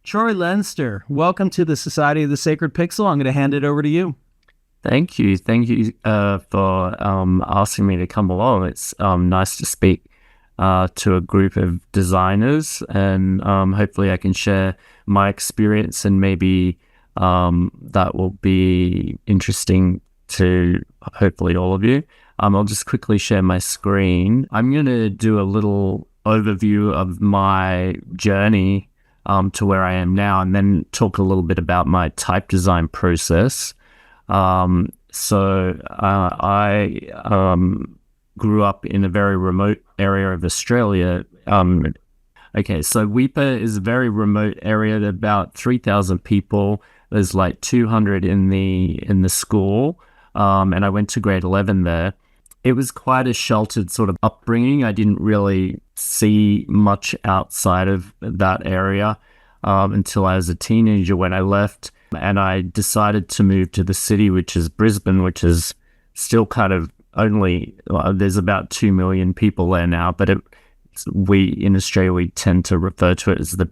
Troy Leinster, welcome to the Society of the Sacred Pixel. I'm going to hand it over to you. Thank you. Thank you for asking me to come along. It's nice to speak to a group of designers, and hopefully I can share my experience, and maybe that will be interesting to hopefully all of you. I'll just quickly share my screen. I'm going to do a little overview of my journey to where I am now, and then talk a little bit about my type design process. I grew up in a very remote area of Australia. So Weipa is a very remote area, about 3,000 people. There's like 200 in the school, and I went to grade 11 there. It was quite a sheltered sort of upbringing. I didn't really see much outside of that area until I was a teenager when I left. And I decided to move to the city, which is Brisbane, which is still kind of there's about 2 million people there now, but we in Australia, we tend to refer to it as the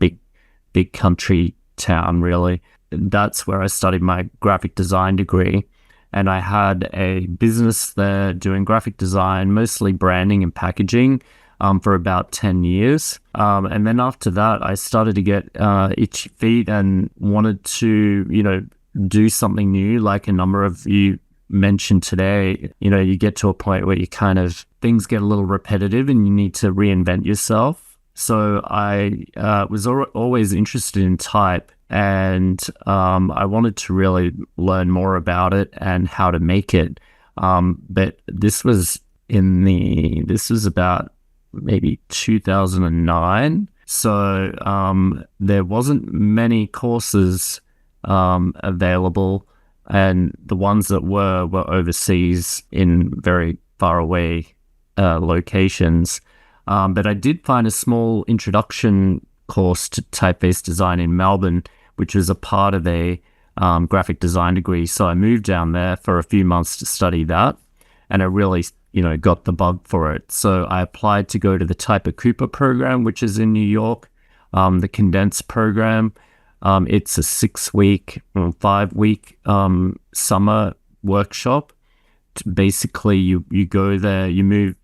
big country town, really. That's where I studied my graphic design degree. And I had a business there doing graphic design, mostly branding and packaging, for about 10 years. And then after that, I started to get itchy feet and wanted to, do something new. Like a number of you mentioned today, you get to a point where things get a little repetitive and you need to reinvent yourself. So I was always interested in type, and I wanted to really learn more about it and how to make it. But this was about maybe 2009. So there wasn't many courses available, and the ones that were overseas in very far away locations. But I did find a small introduction course to typeface design in Melbourne, which was a part of a graphic design degree. So I moved down there for a few months to study that, and I really got the bug for it. So I applied to go to the Type Cooper program, which is in New York, the condensed program. It's a 6-week, 5-week summer workshop. Basically, you go there, you move,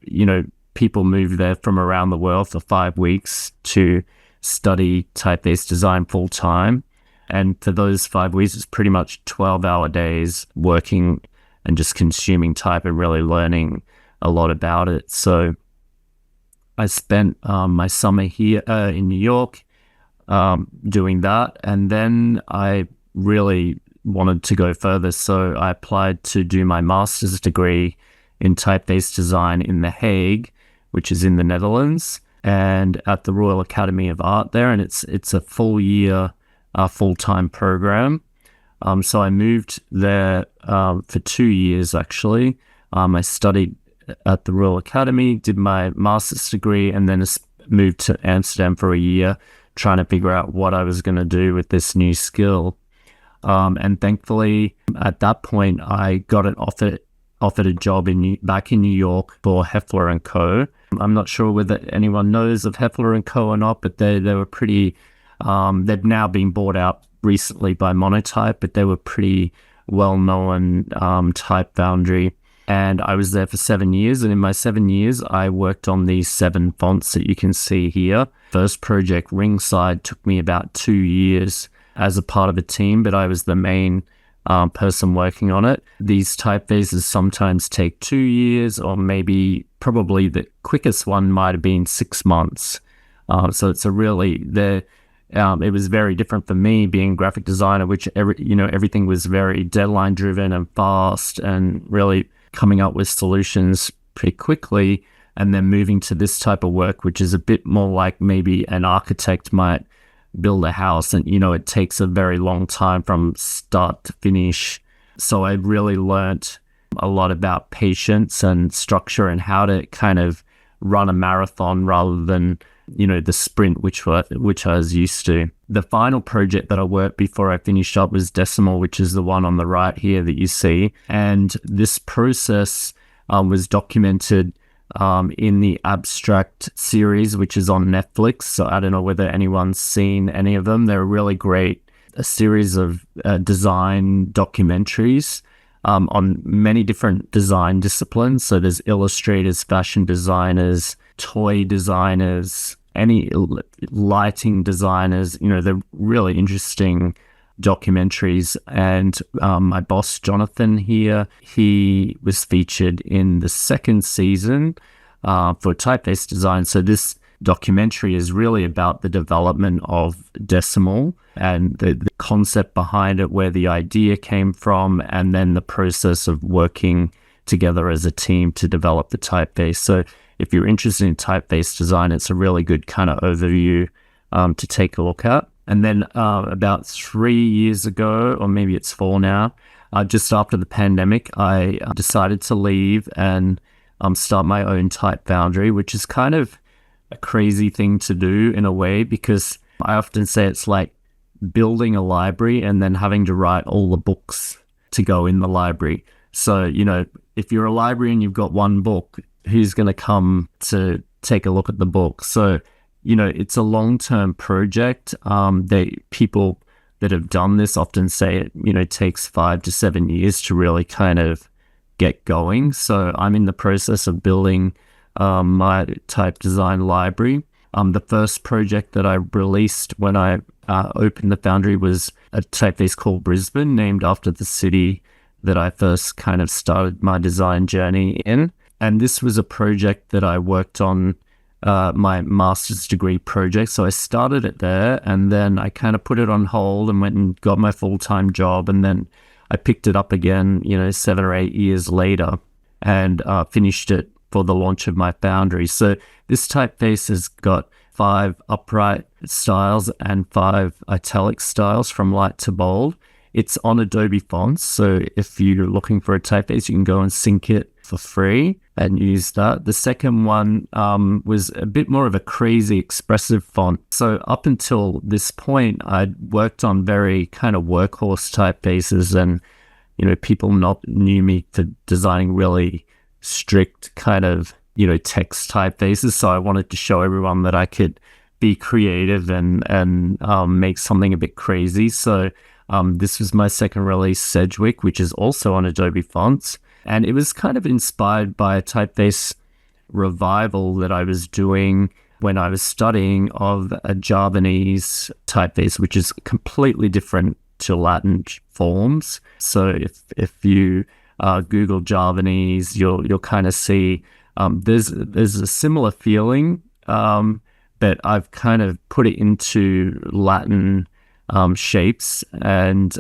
people move there from around the world for 5 weeks to study typeface design full time. And for those 5 weeks, it's pretty much 12-hour days working and just consuming type and really learning a lot about it. So I spent my summer here in New York doing that, and then I really wanted to go further. So I applied to do my master's degree in typeface design in The Hague, which is in the Netherlands, and at the Royal Academy of Art there, and it's a full-year, full-time program. So I moved there for 2 years, actually. I studied at the Royal Academy, did my master's degree, and then moved to Amsterdam for a year, trying to figure out what I was going to do with this new skill. And thankfully, at that point, I got offered a job back in New York for Heffler & Co. I'm not sure whether anyone knows of Heffler & Co. or not, but they were pretty, they've now been bought out recently by Monotype, but they were pretty well-known type foundry. And I was there for 7 years, and in my 7 years, I worked on these 7 fonts that you can see here. First project, Ringside, took me about 2 years as a part of a team, but I was the main person working on it. These typefaces sometimes take 2 years, or probably the quickest one might have been 6 months. So it's it was very different for me being a graphic designer, which everything was very deadline driven and fast, and really coming up with solutions pretty quickly, and then moving to this type of work, which is a bit more like maybe an architect might build a house, and it takes a very long time from start to finish. So I really learnt a lot about patience and structure, and how to kind of run a marathon rather than the sprint, which I was used to. The final project that I worked before I finished up was Decimal, which is the one on the right here that you see. And this process was documented in the Abstract series, which is on Netflix. So I don't know whether anyone's seen any of them. They're really great. A series of design documentaries on many different design disciplines. So there's illustrators, fashion designers, toy designers, any lighting designers. They're really interesting documentaries. And my boss Jonathan here, he was featured in the second season for typeface design. So this documentary is really about the development of Decimal and the concept behind it, where the idea came from, and then the process of working together as a team to develop the typeface. So if you're interested in typeface design, it's a really good kind of overview to take a look at. And then about 3 years ago, or maybe it's 4 now, just after the pandemic, I decided to leave and start my own type foundry, which is kind of a crazy thing to do in a way, because I often say it's like building a library and then having to write all the books to go in the library. So, if you're a library and you've got one book, who's going to come to take a look at the book? So, it's a long-term project. People that have done this often say it, takes 5 to 7 years to really kind of get going. So I'm in the process of building my type design library. The first project that I released when I opened the foundry was a typeface called Brisbane, named after the city that I first kind of started my design journey in. And this was a project that I worked on, my master's degree project. So I started it there, and then I kind of put it on hold and went and got my full-time job. And then I picked it up again, 7 or 8 years later, and finished it for the launch of my foundry. So this typeface has got 5 upright styles and 5 italic styles from light to bold. It's on Adobe fonts. So if you're looking for a typeface, you can go and sync it for free and use that. The second one was a bit more of a crazy expressive font. So up until this point, I'd worked on very kind of workhorse typefaces, and people not knew me for designing really strict kind of text typefaces. So I wanted to show everyone that I could be creative and make something a bit crazy. So this was my second release, Sedgwick, which is also on Adobe fonts. And it was kind of inspired by a typeface revival that I was doing when I was studying, of a Javanese typeface, which is completely different to Latin forms. So if you Google Javanese, you'll kind of see there's a similar feeling, but I've kind of put it into Latin shapes and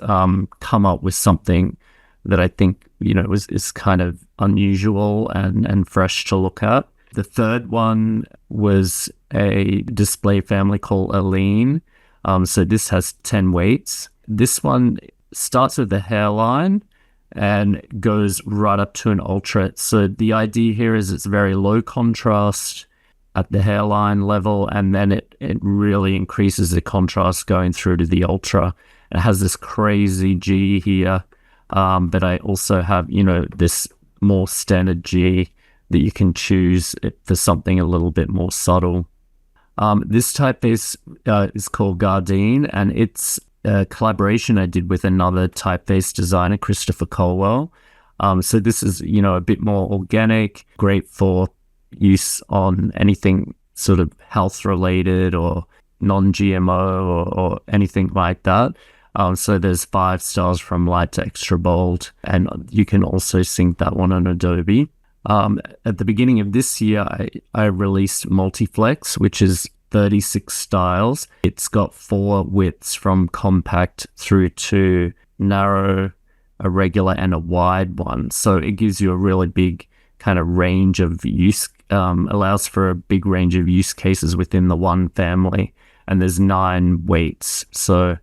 come up with something that I think is kind of unusual and fresh to look at. The third one was a display family called Aline. So this has 10 weights. This one starts with the hairline and goes right up to an ultra. So the idea here is it's very low contrast at the hairline level, and then it really increases the contrast going through to the ultra. It has this crazy G here, but I also have, this more standard G that you can choose for something a little bit more subtle. This typeface is called Gardine, and it's a collaboration I did with another typeface designer, Christopher Colwell. So this is, a bit more organic, great for use on anything sort of health related or non-GMO or anything like that. So there's 5 styles from light to extra bold, and you can also sync that one on Adobe. At the beginning of this year, I released Multiflex, which is 36 styles. It's got 4 widths from compact through to narrow, a regular, and a wide one. So it gives you a really big kind of range of use, allows for a big range of use cases within the one family. And there's 9 weights. So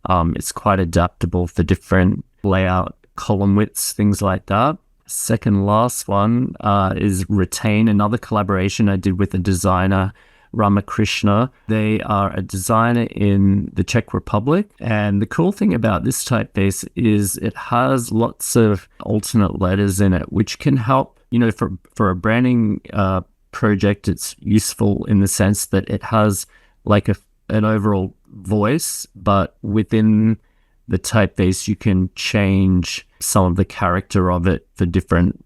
it's quite adaptable for different layout, column widths, things like that. Second last one is Retain, another collaboration I did with a designer, Ramakrishna. They are a designer in the Czech Republic. And the cool thing about this typeface is it has lots of alternate letters in it, which can help For a branding project, it's useful in the sense that it has like an overall voice, but within the typeface, you can change some of the character of it for different,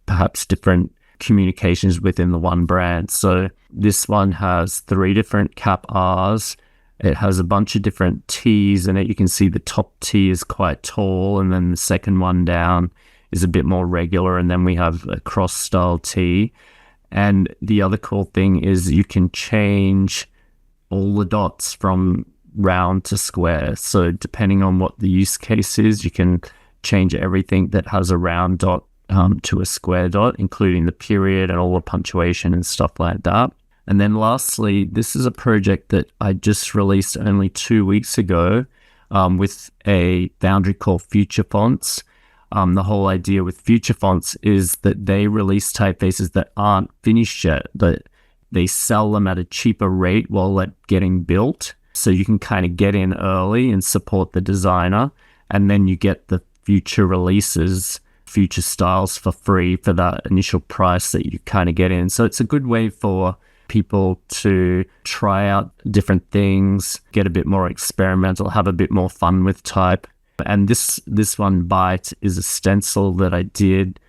perhaps different communications within the one brand. So this one has 3 different cap R's. It has a bunch of different T's in it. You can see the top T is quite tall, and then the second one down is a bit more regular, and then we have a cross style T. And the other cool thing is you can change all the dots from round to square. So depending on what the use case is, you can change everything that has a round dot to a square dot, including the period and all the punctuation and stuff like that. And then lastly, this is a project that I just released only 2 weeks ago with a foundry called Future Fonts. The whole idea with Future Fonts is that they release typefaces that aren't finished yet, that they sell them at a cheaper rate while they're getting built. So you can kind of get in early and support the designer, and then you get the future releases, future styles for free for that initial price that you kind of get in. So it's a good way for people to try out different things, get a bit more experimental, have a bit more fun with type. And this one, Byte, is a stencil that I did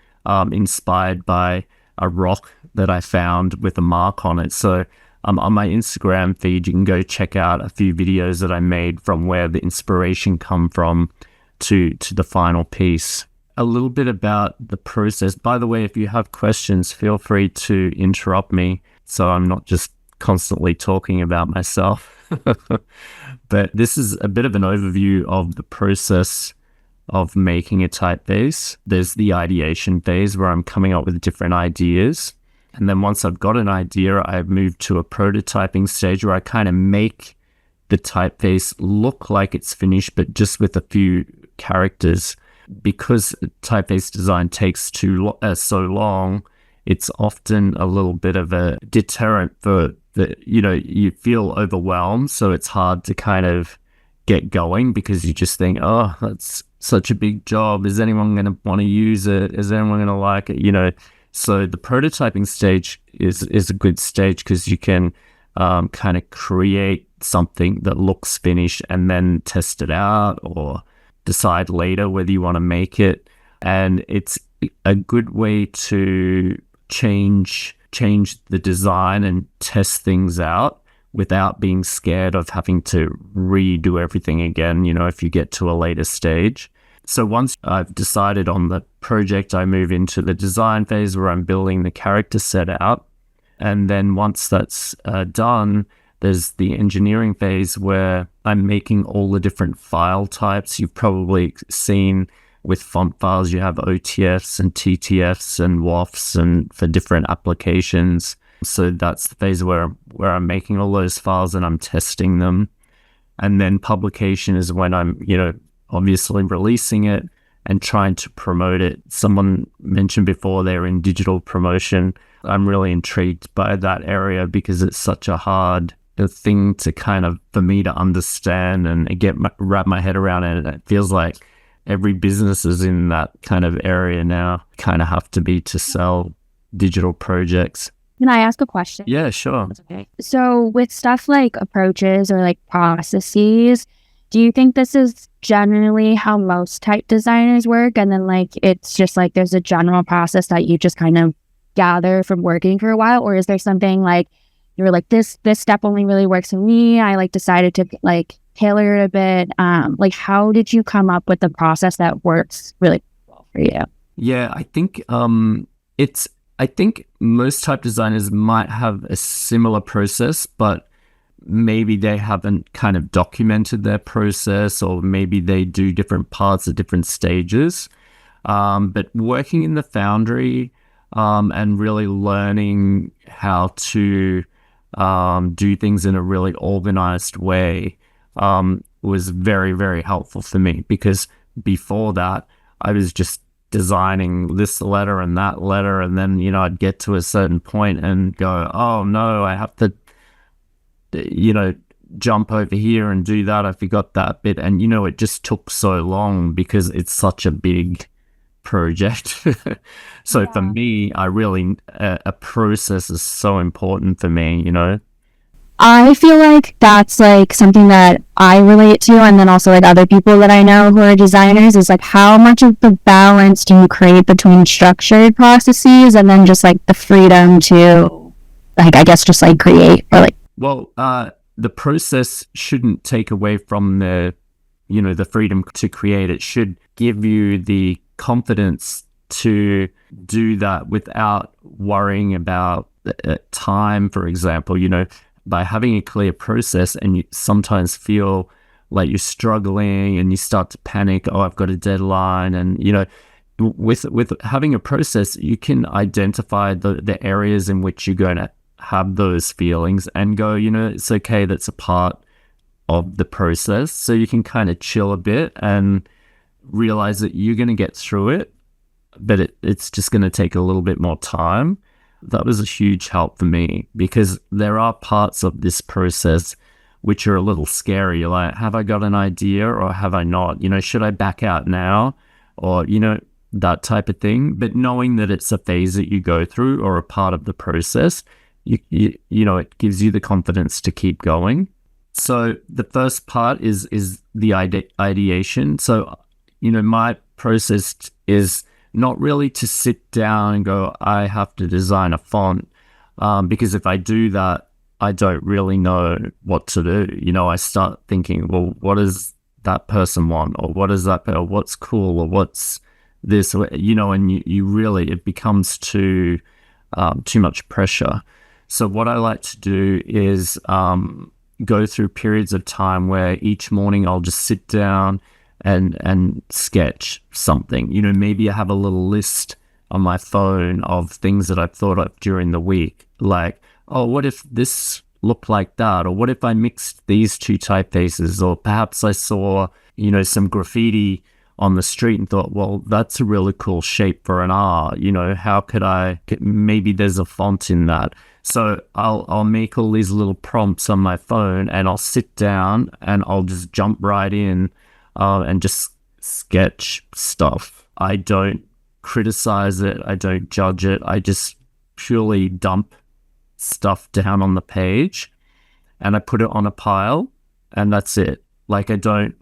inspired by a rock that I found with a mark on it. So on my Instagram feed, you can go check out a few videos that I made from where the inspiration come from to the final piece. A little bit about the process. By the way, if you have questions, feel free to interrupt me so I'm not just constantly talking about myself. But this is a bit of an overview of the process of making a typeface. There's the ideation phase where I'm coming up with different ideas. And then once I've got an idea, I move to a prototyping stage where I kind of make the typeface look like it's finished, but just with a few characters. Because typeface design takes so long, it's often a little bit of a deterrent for you feel overwhelmed. So it's hard to kind of get going because you just think, oh, that's such a big job. Is anyone going to want to use it? Is anyone going to like it? So the prototyping stage is a good stage because you can kind of create something that looks finished and then test it out or decide later whether you want to make it. And it's a good way to change the design and test things out without being scared of having to redo everything again, if you get to a later stage. So once I've decided on the project, I move into the design phase where I'm building the character set out. And then once that's done, there's the engineering phase where I'm making all the different file types. You've probably seen with font files, you have OTFs and TTFs and WOFs and for different applications. So that's the phase where I'm making all those files and I'm testing them. And then publication is when I'm, obviously releasing it and trying to promote it. Someone mentioned before they're in digital promotion. I'm really intrigued by that area because it's such a hard thing to kind of, for me to understand and wrap my head around it. It feels like every business is in that kind of area now, kind of have to be to sell digital projects. Can I ask a question? Yeah, sure. That's okay. So with stuff like approaches or like processes, do you think this is generally how most type designers work? And then like, it's just like, there's a general process that you just kind of gather from working for a while? Or is there something like, you were like, this step only really works for me. I like decided to like tailor it a bit. Like how did you come up with the process that works really well for you? Yeah, I think I think most type designers might have a similar process, but maybe they haven't kind of documented their process, or maybe they do different parts at different stages. But working in the foundry and really learning how to do things in a really organized way was very, very helpful for me, because before that, I was just designing this letter and that letter, and then, I'd get to a certain point and go, oh no, I have to, jump over here and do that. I forgot that bit. And, it just took so long because it's such a big project. So for me, I really, a process is so important for me, you know? I feel like that's like something that I relate to, and then also like other people that I know who are designers, is like how much of the balance do you create between structured processes and then just like the freedom to, like, I guess just like create or like. Well, the process shouldn't take away from the freedom to create. It should give you the confidence to do that without worrying about time, for example. By having a clear process, and you sometimes feel like you're struggling and you start to panic, oh, I've got a deadline. And with having a process, you can identify the areas in which you're going to have those feelings and go, it's okay, that's a part of the process. So you can kind of chill a bit and realize that you're going to get through it, but it's just going to take a little bit more time. That was a huge help for me, because there are parts of this process which are a little scary. You're like, have I got an idea or have I not? Should I back out now? Or, that type of thing. But knowing that it's a phase that you go through or a part of the process, it gives you the confidence to keep going. So the first part is the ideation. So, my process is not really to sit down and go, I have to design a font, because if I do that, I don't really know what to do. I start thinking, well, what does that person want? Or what is that? Or what's cool? Or what's this? And you really, it becomes too much pressure. So what I like to do is go through periods of time where each morning I'll just sit down and sketch something. Maybe I have a little list on my phone of things that I've thought of during the week, like, oh, what if this looked like that? Or what if I mixed these two typefaces? Or perhaps I saw, some graffiti on the street and thought, well, that's a really cool shape for an R. How could maybe there's a font in that. So I'll make all these little prompts on my phone, and I'll sit down and I'll just jump right in and just sketch stuff. I don't criticize it. I don't judge it. I just purely dump stuff down on the page and I put it on a pile, and that's it. Like, I don't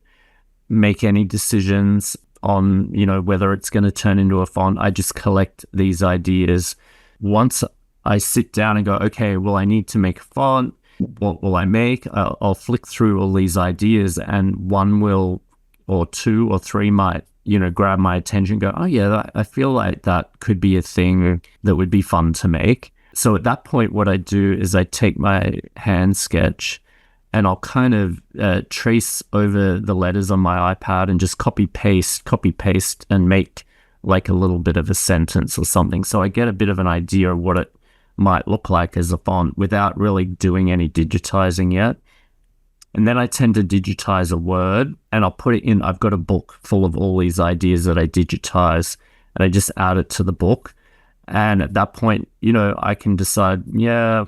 make any decisions on, whether it's going to turn into a font. I just collect these ideas. Once I sit down and go, okay, well, I need to make a font. What will I make? I'll flick through all these ideas, and one will, or two or three might, grab my attention and go, oh yeah, I feel like that could be a thing that would be fun to make. So at that point, what I do is I take my hand sketch and I'll kind of trace over the letters on my iPad and just copy paste and make like a little bit of a sentence or something. So I get a bit of an idea of what it might look like as a font without really doing any digitizing yet. And then I tend to digitize a word and I'll put it in. I've got a book full of all these ideas that I digitize, and I just add it to the book. And at that point, I can decide, yeah,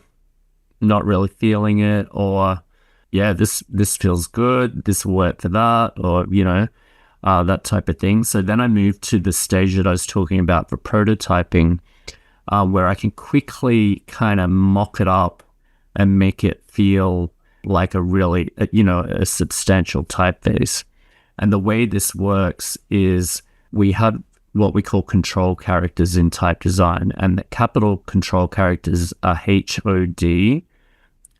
not really feeling it, or yeah, this feels good, this will work for that, or, that type of thing. So then I move to the stage that I was talking about for prototyping, where I can quickly kind of mock it up and make it feel like a really, a substantial typeface. And the way this works is we have what we call control characters in type design, and the capital control characters are HOD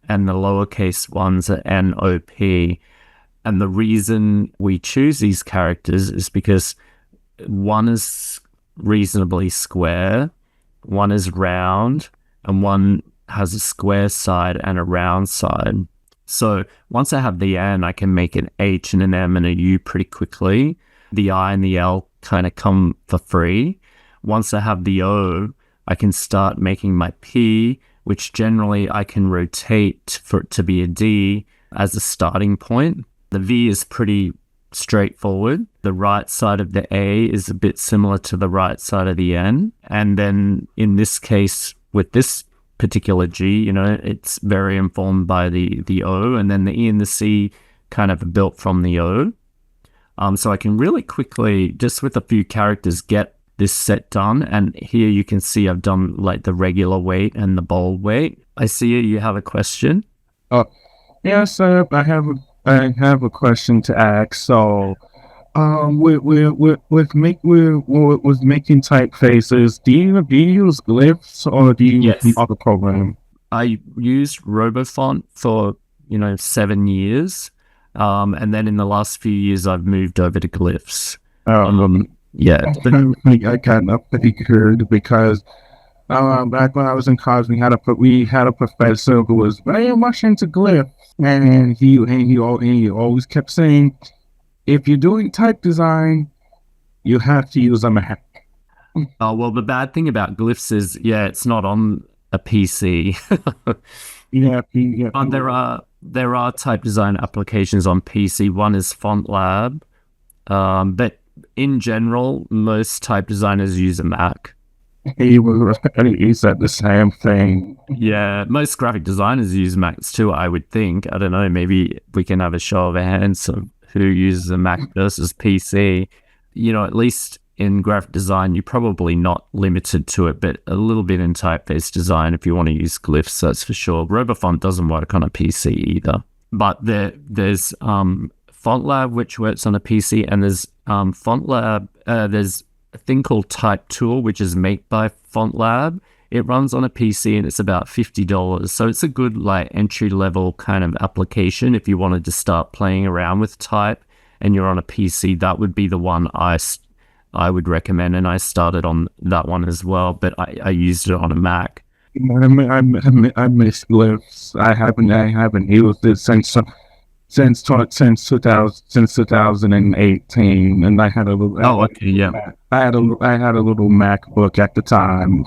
and the lowercase ones are NOP. And the reason we choose these characters is because one is reasonably square, one is round, and one has a square side and a round side. So once I have the N, I can make an H and an M and a U pretty quickly. The I and the L kind of come for free. Once I have the O, I can start making my P, which generally I can rotate for it to be a D as a starting point. The V is pretty straightforward. The right side of the A is a bit similar to the right side of the N. And then in this case, with this particular G, it's very informed by the O, and then the E and the C kind of are built from the O. So I can really quickly, just with a few characters, get this set done. And here you can see I've done like the regular weight and the bold weight. I see you have a question. Yes, sir. I have a question to ask. So, with making typefaces, do you use glyphs or do you use the Yes. other program? I used RoboFont for 7 years, and then in the last few years I've moved over to glyphs. Yeah, but I kind of figured because back when I was in college, we had a professor who was very much into glyphs, and he always kept saying, if you're doing type design, you have to use a Mac. well, the bad thing about glyphs is, it's not on a PC. But there are type design applications on PC. One is FontLab, but in general, most type designers use a Mac. He said the same thing. Yeah, most graphic designers use Macs too, I would think. I don't know, maybe we can have a show of hands of who uses a Mac versus PC. At least in graphic design, you're probably not limited to it, but a little bit in typeface design if you want to use glyphs, that's for sure. RoboFont doesn't work on a PC either. But there's FontLab, which works on a PC, and there's FontLab, there's a thing called Type Tool, which is made by FontLab. It runs on a PC and it's about $50. So it's a good entry-level kind of application if you wanted to start playing around with type and you're on a PC. That would be the one I would recommend, and I started on that one as well, but I used it on a Mac. I miss glyphs. I haven't used it since 2018, and I had a little. Oh, okay, yeah. I had a little MacBook at the time.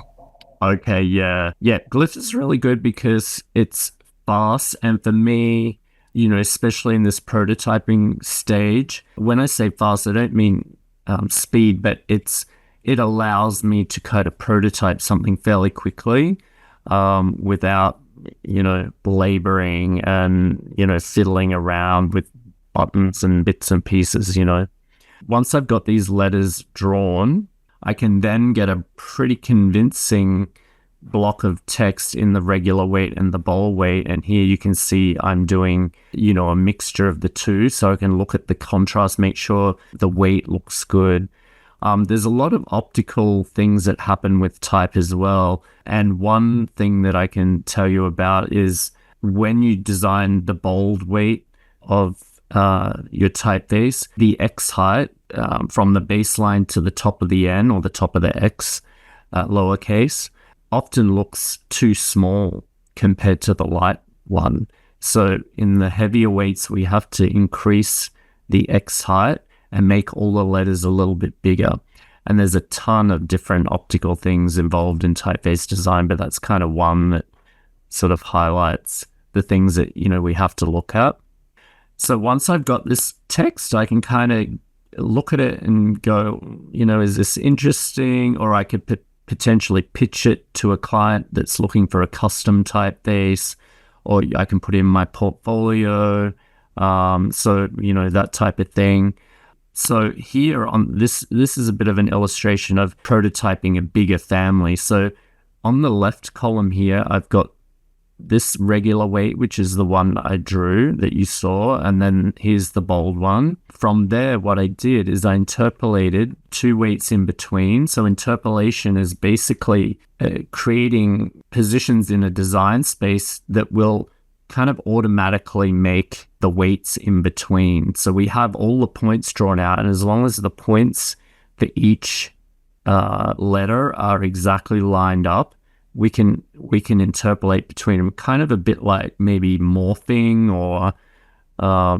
Okay, yeah. Glyphs is really good because it's fast, and for me, especially in this prototyping stage, when I say fast, I don't mean speed, but it allows me to kind of prototype something fairly quickly, without belaboring and fiddling around with buttons and bits and pieces. Once I've got these letters drawn, I can then get a pretty convincing block of text in the regular weight and the bold weight, and here you can see I'm doing a mixture of the two, so I can look at the contrast, make sure the weight looks good. There's a lot of optical things that happen with type as well, and one thing that I can tell you about is when you design the bold weight of your typeface, the X height from the baseline to the top of the N or the top of the X, lowercase, often looks too small compared to the light one. So in the heavier weights, we have to increase the X height and make all the letters a little bit bigger. And there's a ton of different optical things involved in typeface design, but that's kind of one that sort of highlights the things that, we have to look at. So once I've got this text, I can kind of look at it and go, is this interesting? Or I could potentially pitch it to a client that's looking for a custom typeface, or I can put it in my portfolio. So, that type of thing. So here on this is a bit of an illustration of prototyping a bigger family. So on the left column here, I've got this regular weight, which is the one I drew that you saw, and then here's the bold one. From there, what I did is I interpolated 2 weights in between. So interpolation is basically creating positions in a design space that will kind of automatically make the weights in between. So we have all the points drawn out, and as long as the points for each letter are exactly lined up, we can interpolate between them, kind of a bit like maybe morphing, or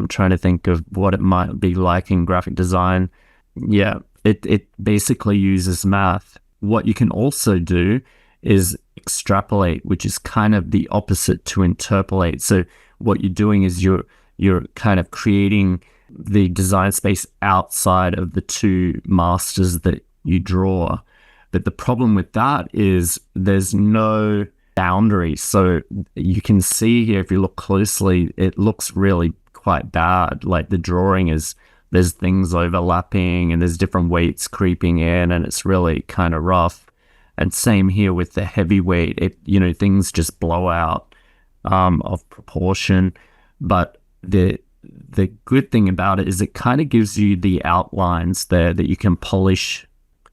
trying to think of what it might be like in graphic design. Yeah, it basically uses math. What you can also do is extrapolate, which is kind of the opposite to interpolate. So what you're doing is you're kind of creating the design space outside of the 2 masters that you draw. But the problem with that is there's no boundary. So you can see here, if you look closely, it looks really quite bad. Like the drawing is there's things overlapping and there's different weights creeping in, and it's really kind of rough. And same here with the heavyweight. Things just blow out of proportion. But the good thing about it is it kind of gives you the outlines there that you can polish,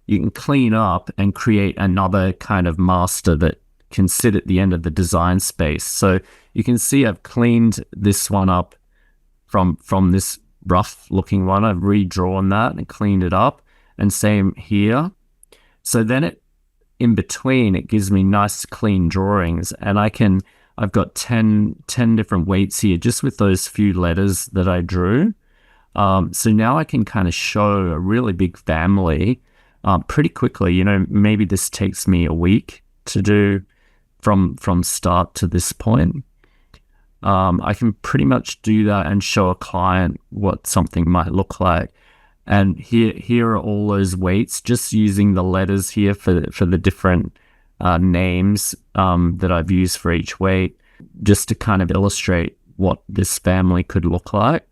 you can clean up and create another kind of master that can sit at the end of the design space. So you can see I've cleaned this one up from this rough looking one. I've redrawn that and cleaned it up, and same here. So then in between, it gives me nice clean drawings, and I've got 10 different weights here just with those few letters that I drew. So now I can kind of show a really big family pretty quickly. Maybe this takes me a week to do from start to this point. I can pretty much do that and show a client what something might look like. And here are all those weights, just using the letters here for the different names that I've used for each weight, just to kind of illustrate what this family could look like.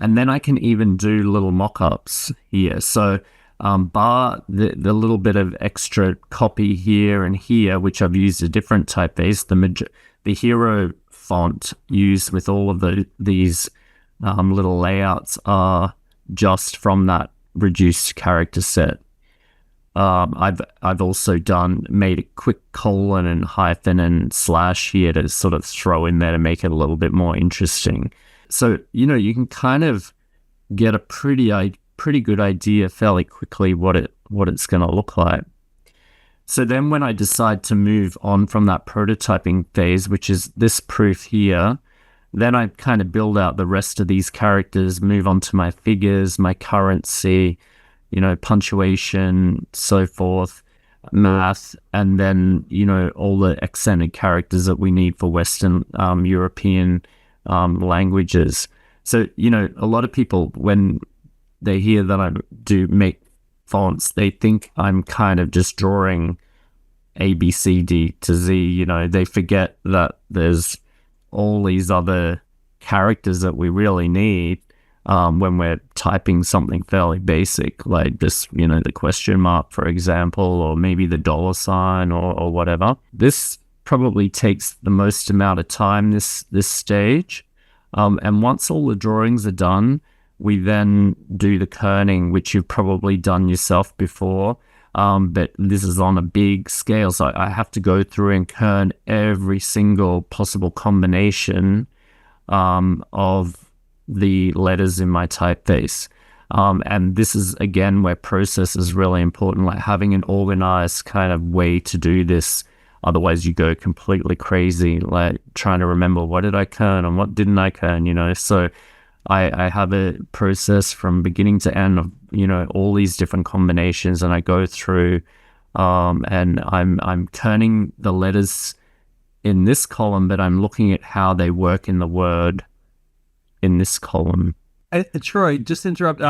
And then I can even do little mock-ups here. So bar the little bit of extra copy here and here, which I've used a different typeface, the hero font used with all of these little layouts are just from that reduced character set. I've also made a quick colon and hyphen and slash here to sort of throw in there to make it a little bit more interesting. So you can kind of get a pretty good idea fairly quickly what it's going to look like. So then when I decide to move on from that prototyping phase, which is this proof here, then I kind of build out the rest of these characters, move on to my figures, my currency, punctuation, so forth, math, and then, all the accented characters that we need for Western European languages. So, a lot of people, when they hear that I do make fonts, they think I'm kind of just drawing A, B, C, D to Z. They forget that there's all these other characters that we really need when we're typing something fairly basic, like just, the question mark, for example, or maybe the $sign or whatever. This probably takes the most amount of time, this stage. And once all the drawings are done, we then do the kerning, which you've probably done yourself before. But this is on a big scale, so I have to go through and kern every single possible combination of the letters in my typeface. And this is, again, where process is really important, like having an organized kind of way to do this. Otherwise, you go completely crazy, like trying to remember what did I kern and what didn't I kern, So I have a process from beginning to end of, all these different combinations, and I go through and I'm kerning the letters in this column, but I'm looking at how they work in the word in this column. Troy, just to interrupt,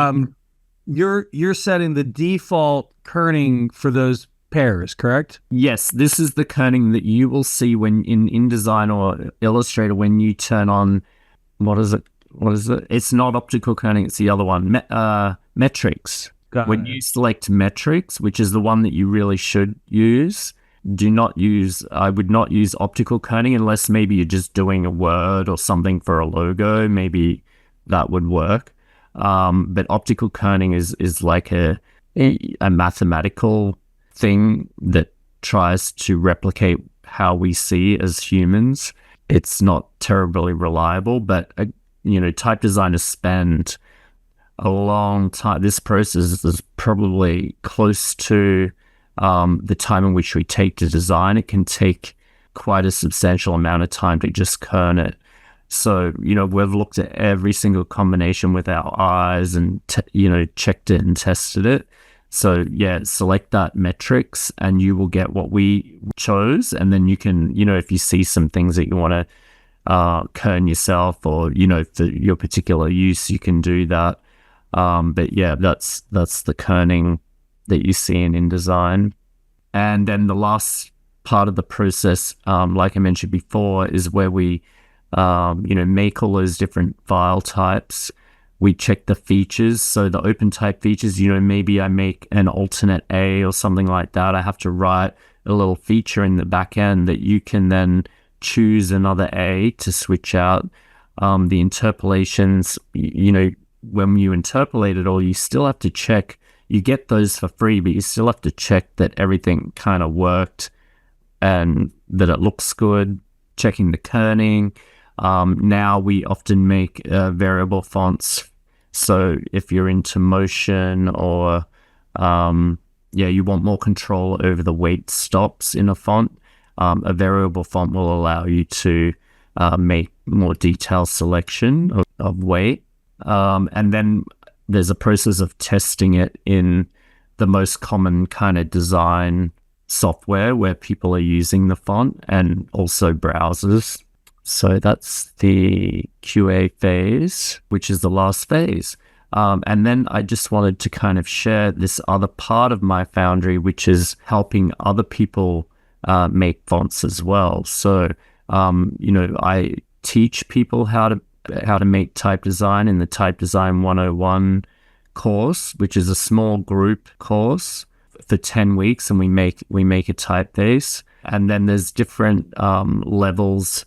you're setting the default kerning for those pairs, correct? Yes, this is the kerning that you will see when in InDesign or Illustrator when you turn on, what is it? It's not optical kerning, it's the other one, metrics. When you select metrics, which is the one that you really should use, I would not use optical kerning unless maybe you're just doing a word or something for a logo. Maybe that would work. But optical kerning is like a mathematical thing that tries to replicate how we see as humans. It's not terribly reliable, but type designers spend a long time. This process is probably close to the time in which we take to design. It can take quite a substantial amount of time to just kern it. So, we've looked at every single combination with our eyes and, checked it and tested it. So, select that metrics and you will get what we chose. And then you can, if you see some things that you want to kern yourself or, for your particular use, you can do that. But that's the kerning that you see in InDesign. And then the last part of the process, like I mentioned before, is where we, make all those different file types. we check the features. So the open type features, maybe I make an alternate A or something like that. I have to write a little feature in the back end that you can then choose another A to switch out. The interpolations, when you interpolate it all, you still have to check. You get those for free, but you still have to check that everything kind of worked and that it looks good, checking the kerning. Now we often make variable fonts. So if you're into motion or, you want more control over the weight stops in a font, a variable font will allow you to make more detailed selection of weight. And then there's a process of testing it in the most common kind of design software where people are using the font, and also browsers. So that's the QA phase, which is the last phase. And then I just wanted to kind of share this other part of my Foundry, which is helping other people make fonts as well. So, I teach people how to make type design in the Type Design 101 course, which is a small group course for 10 weeks, and we make a typeface. And then there's different levels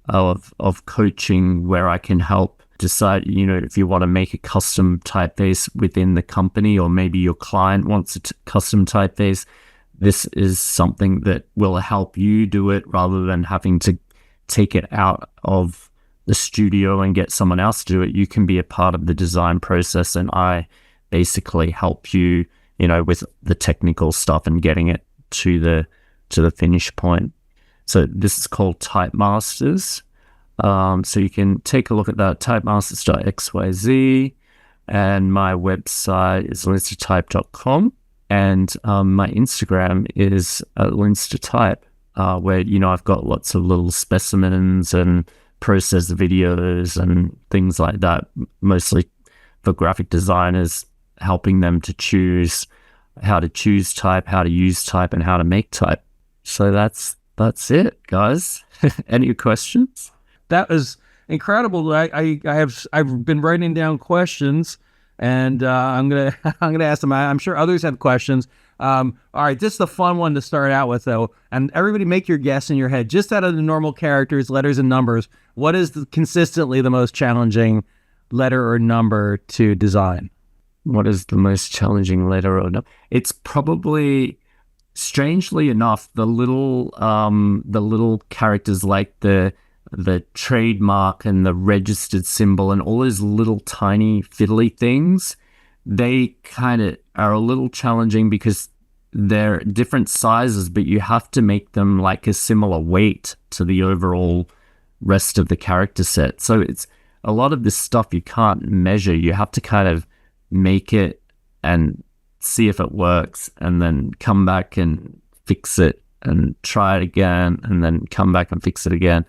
of coaching where I can help decide, if you want to make a custom typeface within the company, or maybe your client wants a custom typeface. This is something that will help you do it rather than having to take it out of the studio and get someone else to do it. You can be a part of the design process, and I basically help you, with the technical stuff and getting it to the finish point. So this is called Typemasters. So you can take a look at that, typemasters.xyz, and my website is leinstertype.com, and my Instagram is Leinster Type, where I've got lots of little specimens and process videos and things like that, mostly for graphic designers, helping them to choose how to choose type, how to use type, and how to make type. So that's it, guys. Any questions? That was incredible. I've been writing down questions, and I'm gonna ask them. I'm sure others have questions. All right, this is the fun one to start out with, though. And everybody, make your guess in your head, just out of the normal characters, letters, and numbers. What is consistently the most challenging letter or number to design? What is the most challenging letter or number? It's probably, strangely enough, the little characters like the trademark and the registered symbol and all those little tiny fiddly things. They kind of are a little challenging because they're different sizes, but you have to make them like a similar weight to the overall rest of the character set. So it's a lot of this stuff you can't measure. You have to kind of make it and see if it works, and then come back and fix it and try it again, and then come back and fix it again.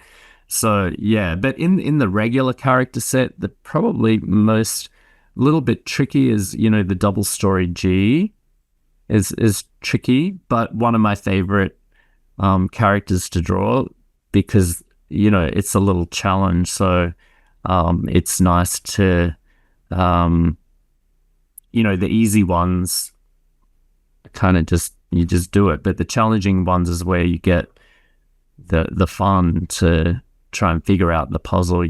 So yeah, but in the regular character set, the probably most little bit tricky is, the double story G is tricky, but one of my favorite characters to draw, because it's a little challenge. So it's nice to the easy ones kind of you just do it, but the challenging ones is where you get the fun to try and figure out the puzzle.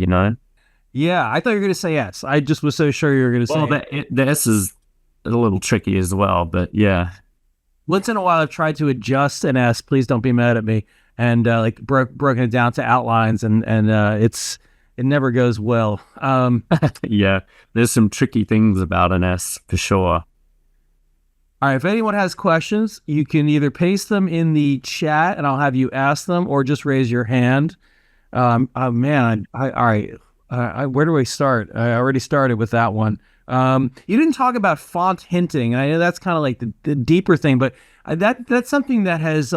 Yeah, I thought you were going to say S. I just was so sure you were going to say. Well, the S is a little tricky as well, but yeah. Once in a while, I've tried to adjust an S. Please don't be mad at me. And broken it down to outlines, and it never goes well. Yeah, there's some tricky things about an S for sure. All right, if anyone has questions, you can either paste them in the chat, and I'll have you ask them, or just raise your hand. All right. Where do I start? I already started with that one. You didn't talk about font hinting. I know that's kind of like the deeper thing, but that's something that has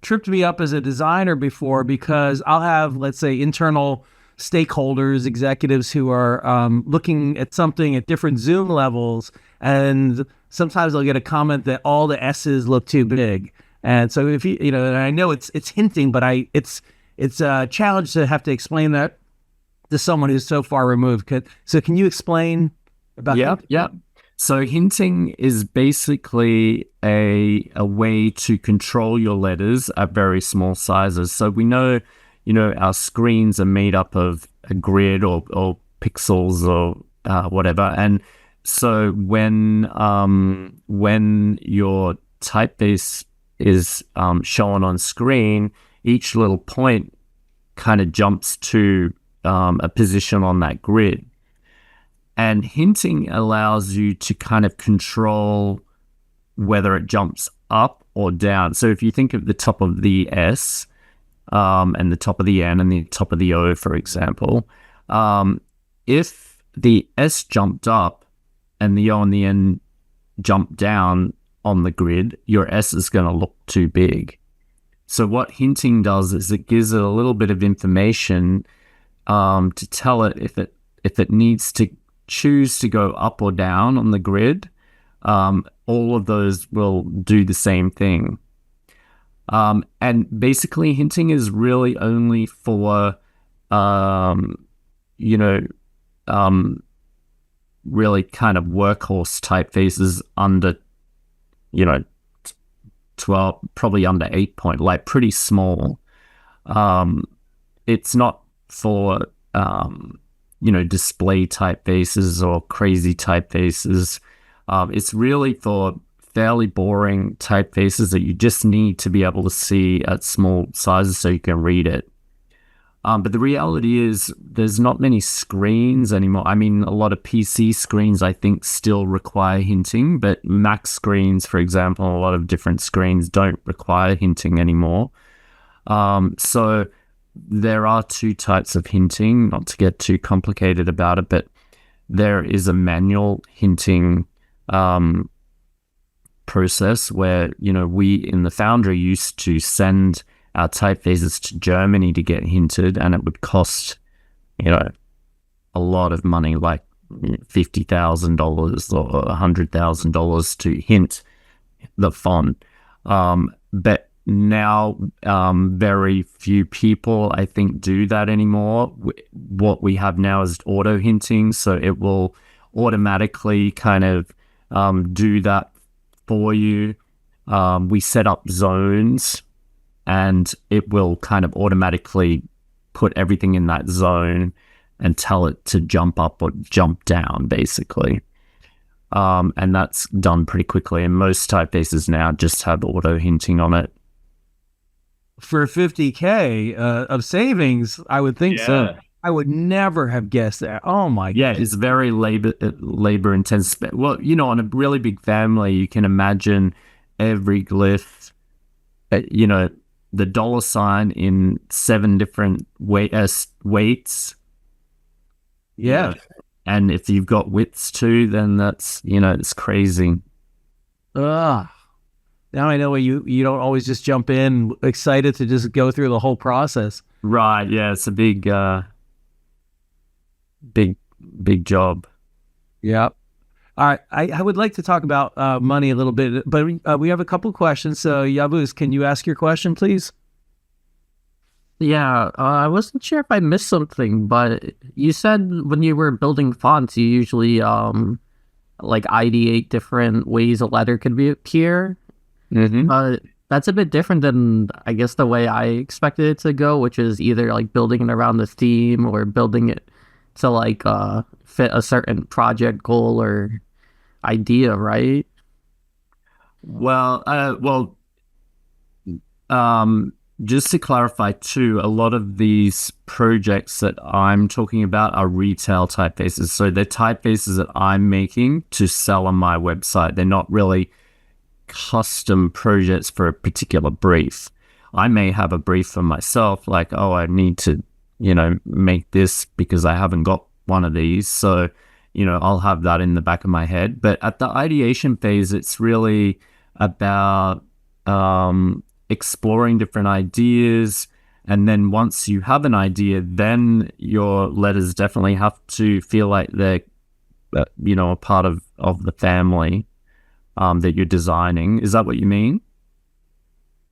tripped me up as a designer before, because I'll have, let's say, internal stakeholders, executives who are looking at something at different zoom levels, and sometimes I'll get a comment that all the S's look too big. And so if and I know it's hinting, but it's a challenge to have to explain that to someone who's so far removed. So can you explain about that? Yeah. So hinting is basically a way to control your letters at very small sizes. So we know, our screens are made up of a grid or pixels or whatever. And so when your typeface is shown on screen, each little point kind of jumps to a position on that grid. And hinting allows you to kind of control whether it jumps up or down. So if you think of the top of the S and the top of the N and the top of the O, for example, if the S jumped up and the O and the N jumped down on the grid, your S is going to look too big. So what hinting does is it gives it a little bit of information to tell it if it needs to choose to go up or down on the grid. All of those will do the same thing. And basically hinting is really only for, really kind of workhorse typefaces under, 12, probably under 8 point, like pretty small. It's not for, display typefaces or crazy typefaces. It's really for fairly boring typefaces that you just need to be able to see at small sizes so you can read it. But the reality is there's not many screens anymore. I mean, a lot of PC screens, I think, still require hinting, but Mac screens, for example, a lot of different screens don't require hinting anymore. So there are two types of hinting, not to get too complicated about it, but there is a manual hinting process where, we in the Foundry used to send our typefaces to Germany to get hinted, and it would cost, a lot of money, like $50,000 or $100,000 to hint the font. But now very few people, I think, do that anymore. What we have now is auto hinting, so it will automatically kind of do that for you. We set up zones, and it will kind of automatically put everything in that zone and tell it to jump up or jump down, basically. And that's done pretty quickly. And most typefaces now just have auto hinting on it. For $50K of savings, I would think so. I would never have guessed that. Oh my! Yeah, it's very labor intensive. Well, on a really big family, you can imagine every glyph, the dollar sign in 7 different weights. Yeah. And if you've got widths too, then that's, it's crazy. Now I know you don't always just jump in excited to just go through the whole process. Right. Yeah. It's a big job. Yeah. All right. I would like to talk about money a little bit, but we have a couple questions. So Yavuz, can you ask your question, please? Yeah, I wasn't sure if I missed something, but you said when you were building fonts, you usually like ideate different ways a letter could appear. Mm-hmm. That's a bit different than, I guess, the way I expected it to go, which is either like building it around the theme or building it to like fit a certain project goal or idea, right? Well, just to clarify too, a lot of these projects that I'm talking about are retail typefaces. So they're typefaces that I'm making to sell on my website. They're not really custom projects for a particular brief. I may have a brief for myself, like, oh, I need to, make this because I haven't got one of these. So, I'll have that in the back of my head. But at the ideation phase, it's really about exploring different ideas. And then once you have an idea, then your letters definitely have to feel like they're, a part of the family that you're designing. Is that what you mean?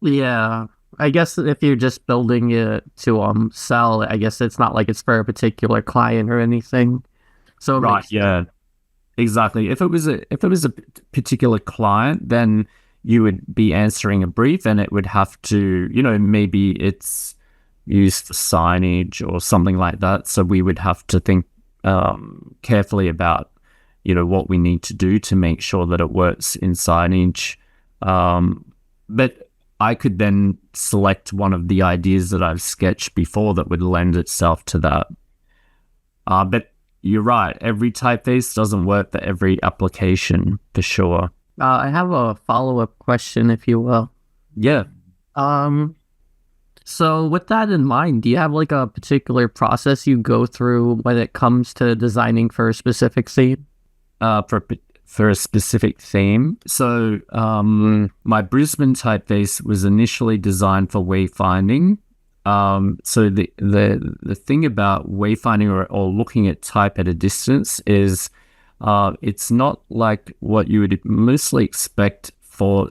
Yeah. I guess if you're just building it to sell, I guess it's not like it's for a particular client or anything. So it Right. makes Yeah. Exactly. If it was a particular client, then you would be answering a brief, and it would have to, maybe it's used for signage or something like that. So we would have to think carefully about, what we need to do to make sure that it works in signage. But I could then select one of the ideas that I've sketched before that would lend itself to that. But you're right. Every typeface doesn't work for every application, for sure. I have a follow-up question, if you will. Yeah. So with that in mind, do you have like a particular process you go through when it comes to designing for a specific theme? For a specific theme. So my Brisbane typeface was initially designed for wayfinding. So the thing about wayfinding or looking at type at a distance is it's not like what you would mostly expect for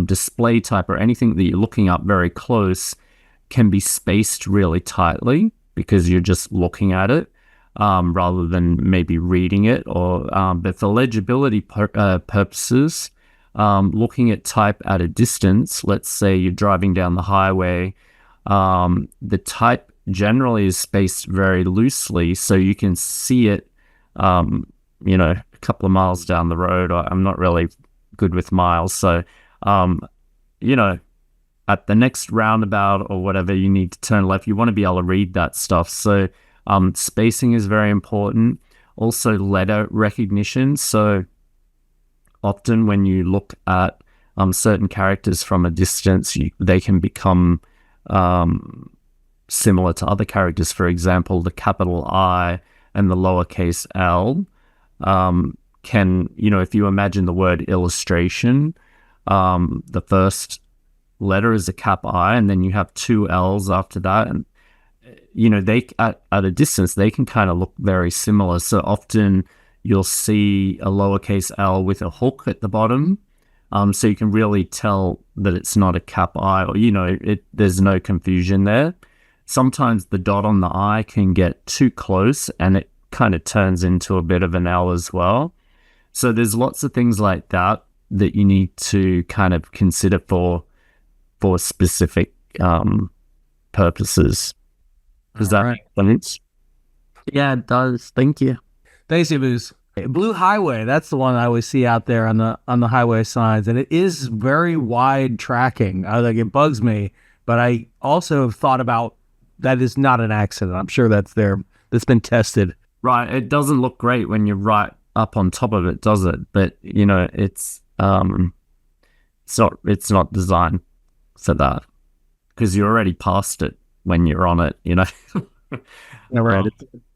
display type, or anything that you're looking up very close can be spaced really tightly because you're just looking at it rather than maybe reading it. But for legibility purposes, looking at type at a distance, let's say you're driving down the highway, the type generally is spaced very loosely, so you can see it, a couple of miles down the road. I'm not really good with miles, so at the next roundabout or whatever you need to turn left, you want to be able to read that stuff. So spacing is very important. Also, letter recognition. So often when you look at certain characters from a distance, they can become similar to other characters. For example, the capital I and the lowercase l can, if you imagine the word illustration, the first letter is a cap I, and then you have two L's after that. And, they at a distance, they can kind of look very similar. So often you'll see a lowercase l with a hook at the bottom. So you can really tell that it's not a cap I, or, there's no confusion there. Sometimes the dot on the I can get too close and it kind of turns into a bit of an L as well. So there's lots of things like that you need to kind of consider for specific purposes. Does that make sense? Yeah, it does. Thank you. Thanks, Booze. Blue Highway, that's the one I always see out there on the highway signs, and it is very wide tracking. It bugs me, but I also have thought about that is not an accident. I'm sure that's been tested. Right. It doesn't look great when you're right up on top of it, does it? But it's not designed for that, because you're already past it when you're on it. Right.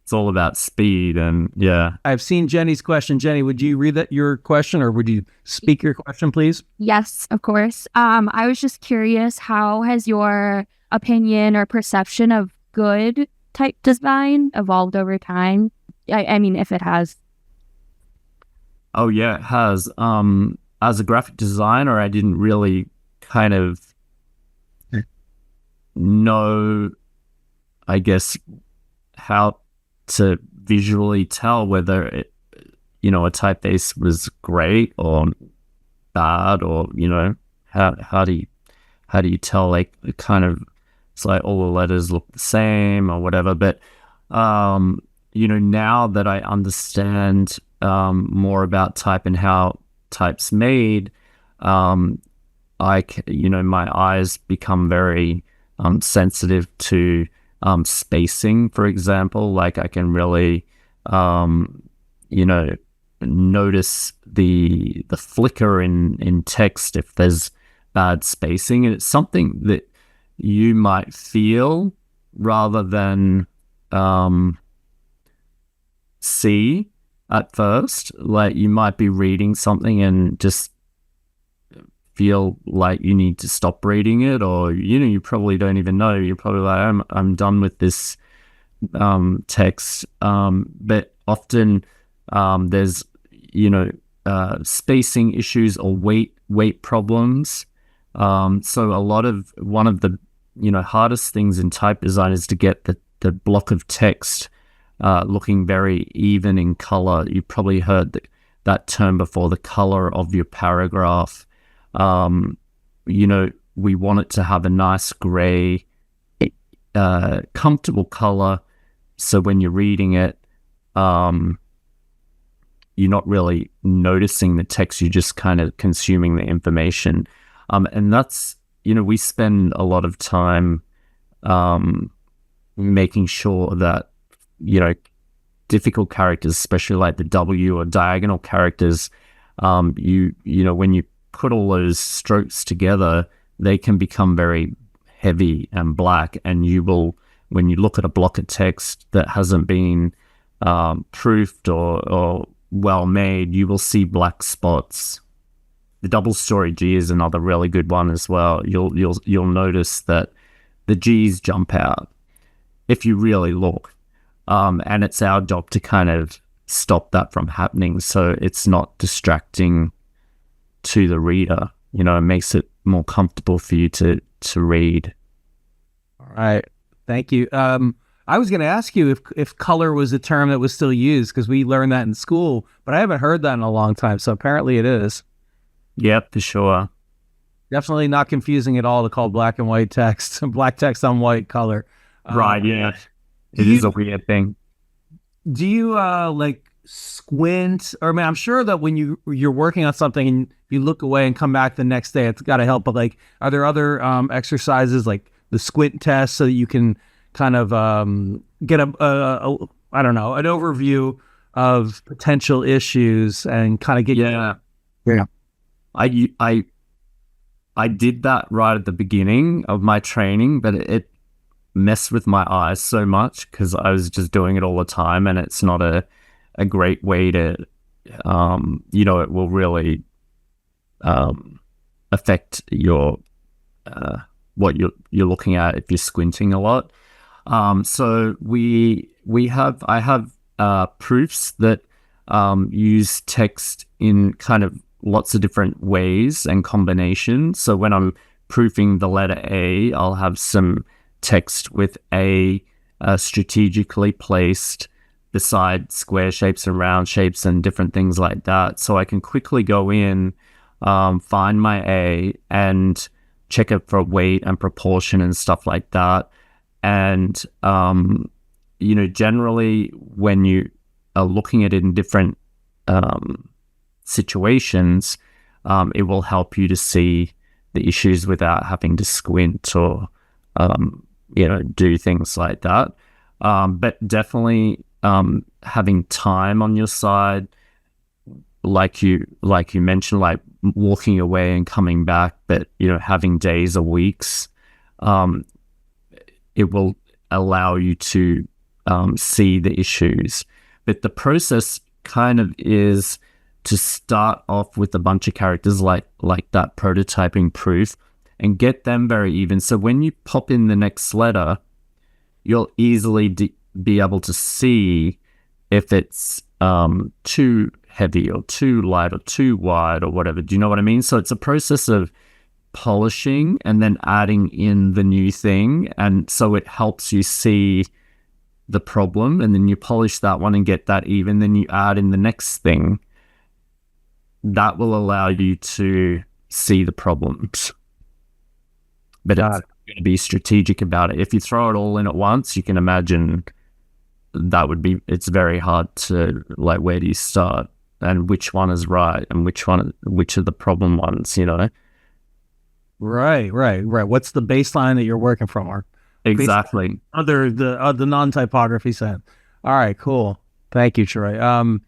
It's all about speed, and yeah. I've seen Jenny's question. Jenny, would you read your question, or would you speak your question, please? Yes, of course. I was just curious, how has your opinion or perception of good type design evolved over time? I mean, if it has. Oh yeah, it has. As a graphic designer, I didn't really kind of know, I guess, how to visually tell whether a typeface was great or bad, or how do you tell, like, the kind of, it's like all the letters look the same or whatever. But now that I understand more about type and how type's made, my eyes become very sensitive to spacing, for example. Like, I can really notice the flicker in text if there's bad spacing, and it's something that you might feel rather than see at first. Like, you might be reading something and just feel like you need to stop reading it, or you probably don't even know. You're probably like, I'm done with this text. But often there's spacing issues or weight problems So one of the hardest things in type design is to get the block of text looking very even in color. You probably heard that term before, the color of your paragraph. We want it to have a nice gray, comfortable color. So when you're reading it, you're not really noticing the text, you're just kind of consuming the information. And that's, we spend a lot of time making sure that, difficult characters, especially like the W or diagonal characters, when you put all those strokes together, they can become very heavy and black. And when you look at a block of text that hasn't been proofed or well made, you will see black spots. The double story G is another really good one as well. You'll notice that the G's jump out if you really look, and it's our job to kind of stop that from happening, so it's not distracting to the reader. It makes it more comfortable for you to read. All right, thank you. I was going to ask you if color was a term that was still used, because we learned that in school, but I haven't heard that in a long time. So apparently it is. Yep, for sure. Definitely not confusing at all to call black and white text, black text on white color. Right, yeah. It is a weird thing. Do you like squint? Or I mean, I'm sure that when you're working on something and you look away and come back the next day, it's got to help. But like, are there other exercises like the squint test so that you can kind of get an overview of potential issues and kind of get yeah. I did that right at the beginning of my training, but it messed with my eyes so much because I was just doing it all the time, and it's not a great way to it will really affect your what you're looking at if you're squinting a lot. So I have proofs that use text in kind of lots of different ways and combinations. So when I'm proofing the letter A, I'll have some text with A strategically placed beside square shapes and round shapes and different things like that. So I can quickly go in, find my A and check it for weight and proportion and stuff like that. And, generally when you are looking at it in different situations, it will help you to see the issues without having to squint or, do things like that. But definitely having time on your side, like you mentioned, like walking away and coming back, but, having days or weeks, it will allow you to see the issues. But the process kind of is to start off with a bunch of characters like that prototyping proof and get them very even. So when you pop in the next letter, you'll easily be able to see if it's too heavy or too light or too wide or whatever. Do you know what I mean? So it's a process of polishing and then adding in the new thing, and so it helps you see the problem, and then you polish that one and get that even, then you add in the next thing that will allow you to see the problems. But it's going to be strategic about it. If you throw it all in at once, you can imagine it's very hard to, like, where do you start and which one is right and which are the problem ones, Right. What's the baseline that you're working from? Or exactly. The non-typography set. All right, cool. Thank you, Troy. All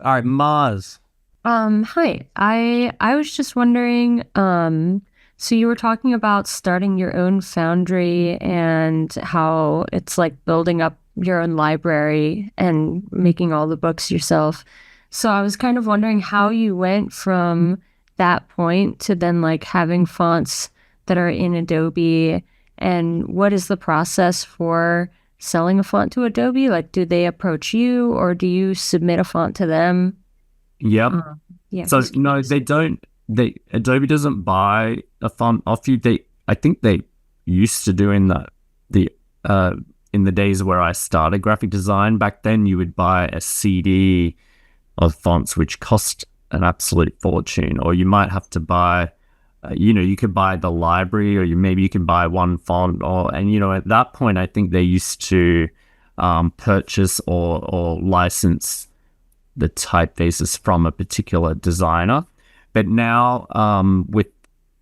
right, Maz. Hi. I was just wondering, so you were talking about starting your own foundry and how it's like building up your own library and making all the books yourself. So I was kind of wondering how you went from that point to then like having fonts that are in Adobe, and what is the process for selling a font to Adobe? Like, do they approach you or do you submit a font to them? Yep. Yeah. So no, they don't Adobe doesn't buy a font off you. I think they used to do the in the days where I started graphic design. Back then, you would buy a CD of fonts, which cost an absolute fortune, or you might have to buy. You could buy the library, or maybe you can buy one font, and at that point, I think they used to purchase or license the typefaces from a particular designer. But now, with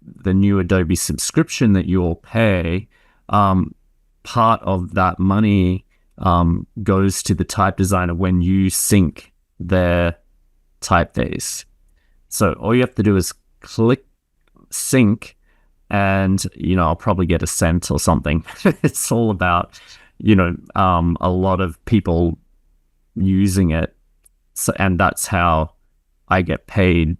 the new Adobe subscription that you all pay, part of that money goes to the type designer when you sync their typeface. So all you have to do is click sync, and I'll probably get a cent or something. It's all about a lot of people using it, so, and that's how I get paid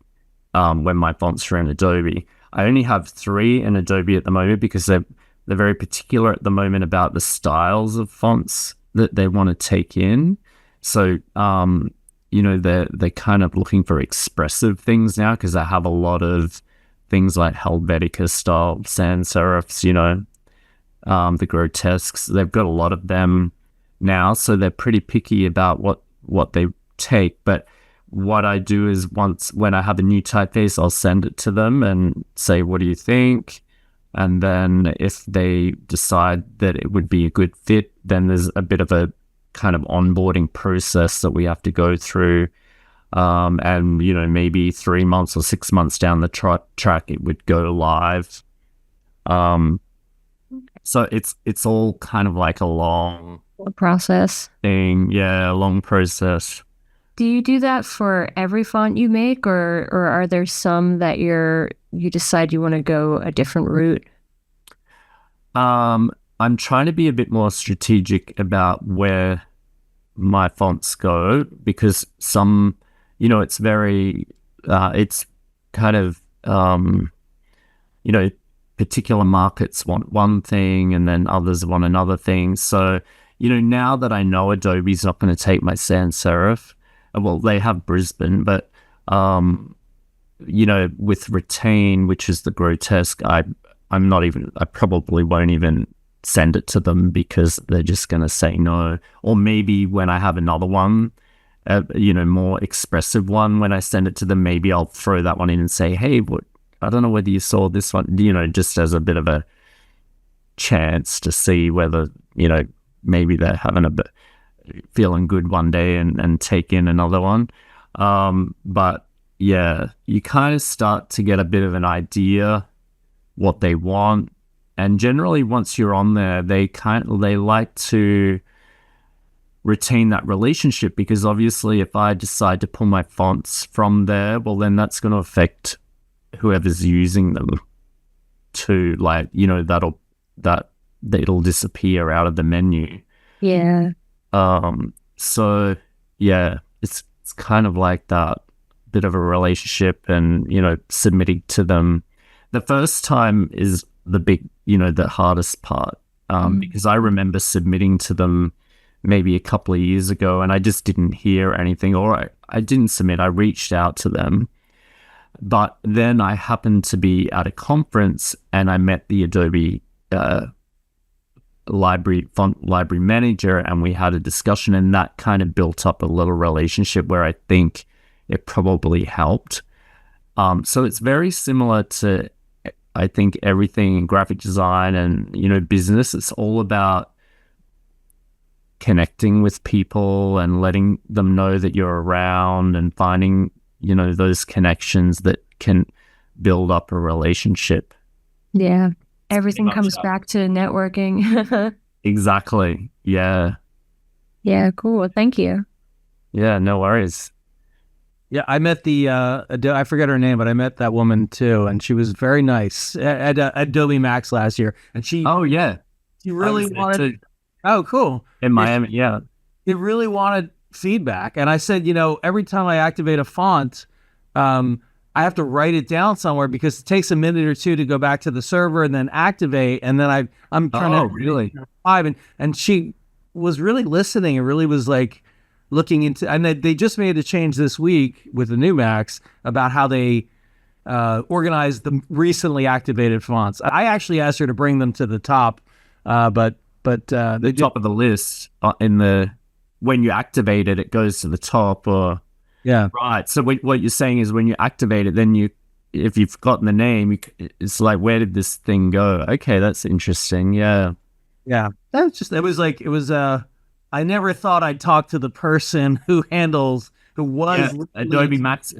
when my fonts are in Adobe. I only have 3 in Adobe at the moment because they're very particular at the moment about the styles of fonts that they want to take in. So they're kind of looking for expressive things now, because I have a lot of things like Helvetica style sans serifs, the grotesques. They've got a lot of them now, so they're pretty picky about what they take. But what I do is, when I have a new typeface, I'll send it to them and say, what do you think? And then if they decide that it would be a good fit, then there's a bit of a kind of onboarding process that we have to go through. And maybe 3 months or 6 months down the track, it would go live. So it's all kind of like a long process thing. Yeah, a long process. Do you do that for every font you make, or are there some that you decide you want to go a different route? I'm trying to be a bit more strategic about where my fonts go, because some, it's very, it's kind of, particular markets want one thing and then others want another thing. So, now that I know Adobe's not going to take my sans serif, well, they have Brisbane, but, with Retain, which is the grotesque, I probably won't even send it to them, because they're just going to say no. Or maybe when I have another one, more expressive one, when I send it to them, maybe I'll throw that one in and say, hey, I don't know whether you saw this one, just as a bit of a chance to see whether, maybe they're having feeling good one day and take in another one. But yeah, you kind of start to get a bit of an idea what they want. And generally, once you're on there, they like to retain that relationship, because obviously if I decide to pull my fonts from there, well, then that's going to affect whoever's using them too. Like, it'll disappear out of the menu. Yeah. So yeah, it's kind of like that bit of a relationship, and, submitting to them. The first time is the hardest part, because I remember submitting to them maybe a couple of years ago, and I just didn't hear anything, or I didn't submit. I reached out to them, but then I happened to be at a conference and I met the Adobe font library manager, and we had a discussion, and that kind of built up a little relationship where I think it probably helped. So it's very similar to, I think, everything in graphic design and, business. It's all about connecting with people and letting them know that you're around, and finding, those connections that can build up a relationship. Yeah. Everything comes back to networking. Exactly. Yeah. Yeah, cool. Thank you. Yeah, no worries. Yeah, I met I forget her name, but I met that woman too, and she was very nice at Adobe Max last year. And she really wanted. Oh, cool. In Miami, yeah. It really wanted feedback, and I said, every time I activate a font, I have to write it down somewhere, because it takes a minute or two to go back to the server and then activate, and then I'm trying to really 5, and she was really listening and really was like looking into, and they just made a change this week with the new Max about how they organize the recently activated fonts. I actually asked her to bring them to the top, but The top of the list when you activate it, it goes to the top. Or yeah, right. So what you're saying is when you activate it, then if you've forgotten the name, it's like, where did this thing go? Okay, that's interesting. Yeah. yeah. I never thought I'd talk to the person who was Adobe Max.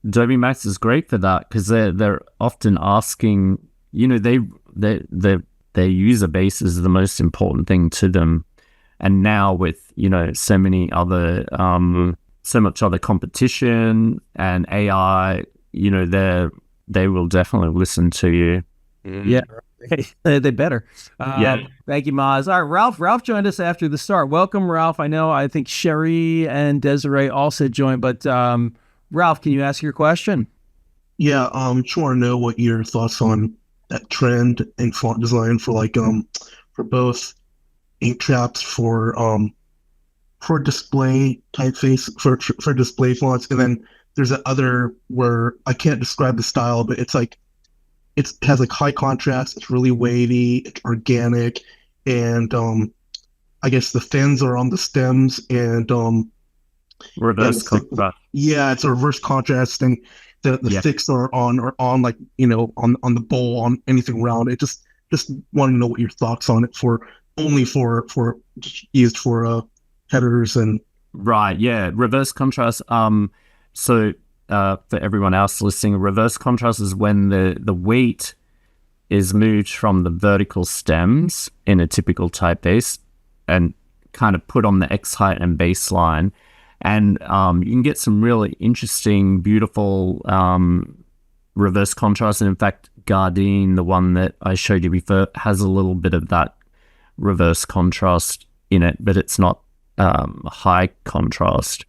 Adobe Max is great for that because they're often asking, their user base is the most important thing to them. And now with, so much other competition and AI, they will definitely listen to you. Yeah, they better. Thank you, Maz. All right, Ralph joined us after the start. Welcome, Ralph. I think Sherry and Desiree also joined, but Ralph, can you ask your question? Yeah, just want to know what your thoughts on that trend in font design for for both ink traps for display typeface for display fonts, and then there's that other where I can't describe the style, but it's like it has like high contrast, it's really wavy, it's organic, and I guess the fins are on the stems, and Reverse contrast. yeah, it's a reverse contrast thing. The sticks are on like on the bowl, on anything round. It just want to know what your thoughts on it for used for headers and right. Yeah, reverse contrast. So for everyone else listening, reverse contrast is when the weight is moved from the vertical stems in a typical typeface and kind of put on the X height and baseline. And you can get some really interesting, beautiful reverse contrast. And in fact, Gardein, the one that I showed you before, has a little bit of that reverse contrast in it, but it's not high contrast.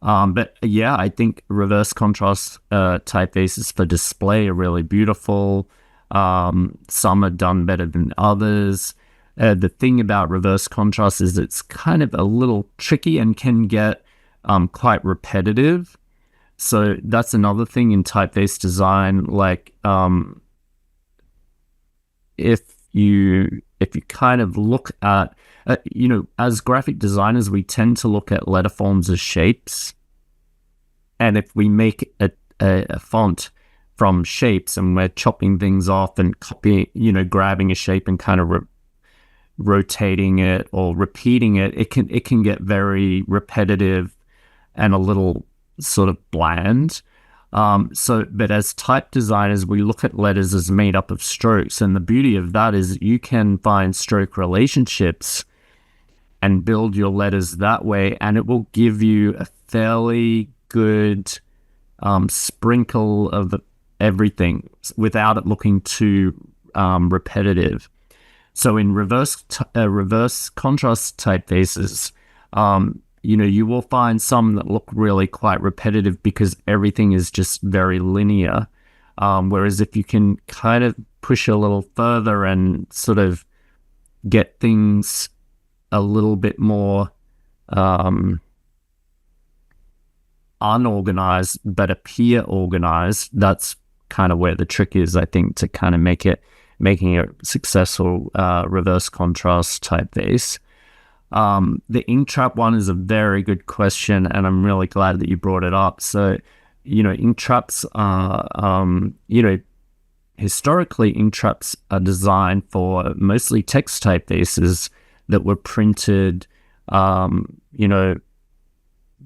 But yeah, I think reverse contrast typefaces for display are really beautiful. Some are done better than others. The thing about reverse contrast is it's kind of a little tricky and can get quite repetitive. So that's another thing in typeface design. Like if you kind of look at as graphic designers, we tend to look at letter forms as shapes, and if we make a font from shapes and we're chopping things off and copying, grabbing a shape and kind of rotating it or repeating it, it can get very repetitive and a little sort of bland. But as type designers, we look at letters as made up of strokes, and the beauty of that is you can find stroke relationships and build your letters that way, and it will give you a fairly good sprinkle of everything without it looking too repetitive. So in reverse contrast typefaces, you will find some that look really quite repetitive because everything is just very linear. Whereas if you can kind of push a little further and sort of get things a little bit more unorganized but appear organized, that's kind of where the trick is, I think, to kind of making a successful reverse contrast typeface. The ink trap one is a very good question, and I'm really glad that you brought it up. So, ink traps are, historically, ink traps are designed for mostly text typefaces that were printed,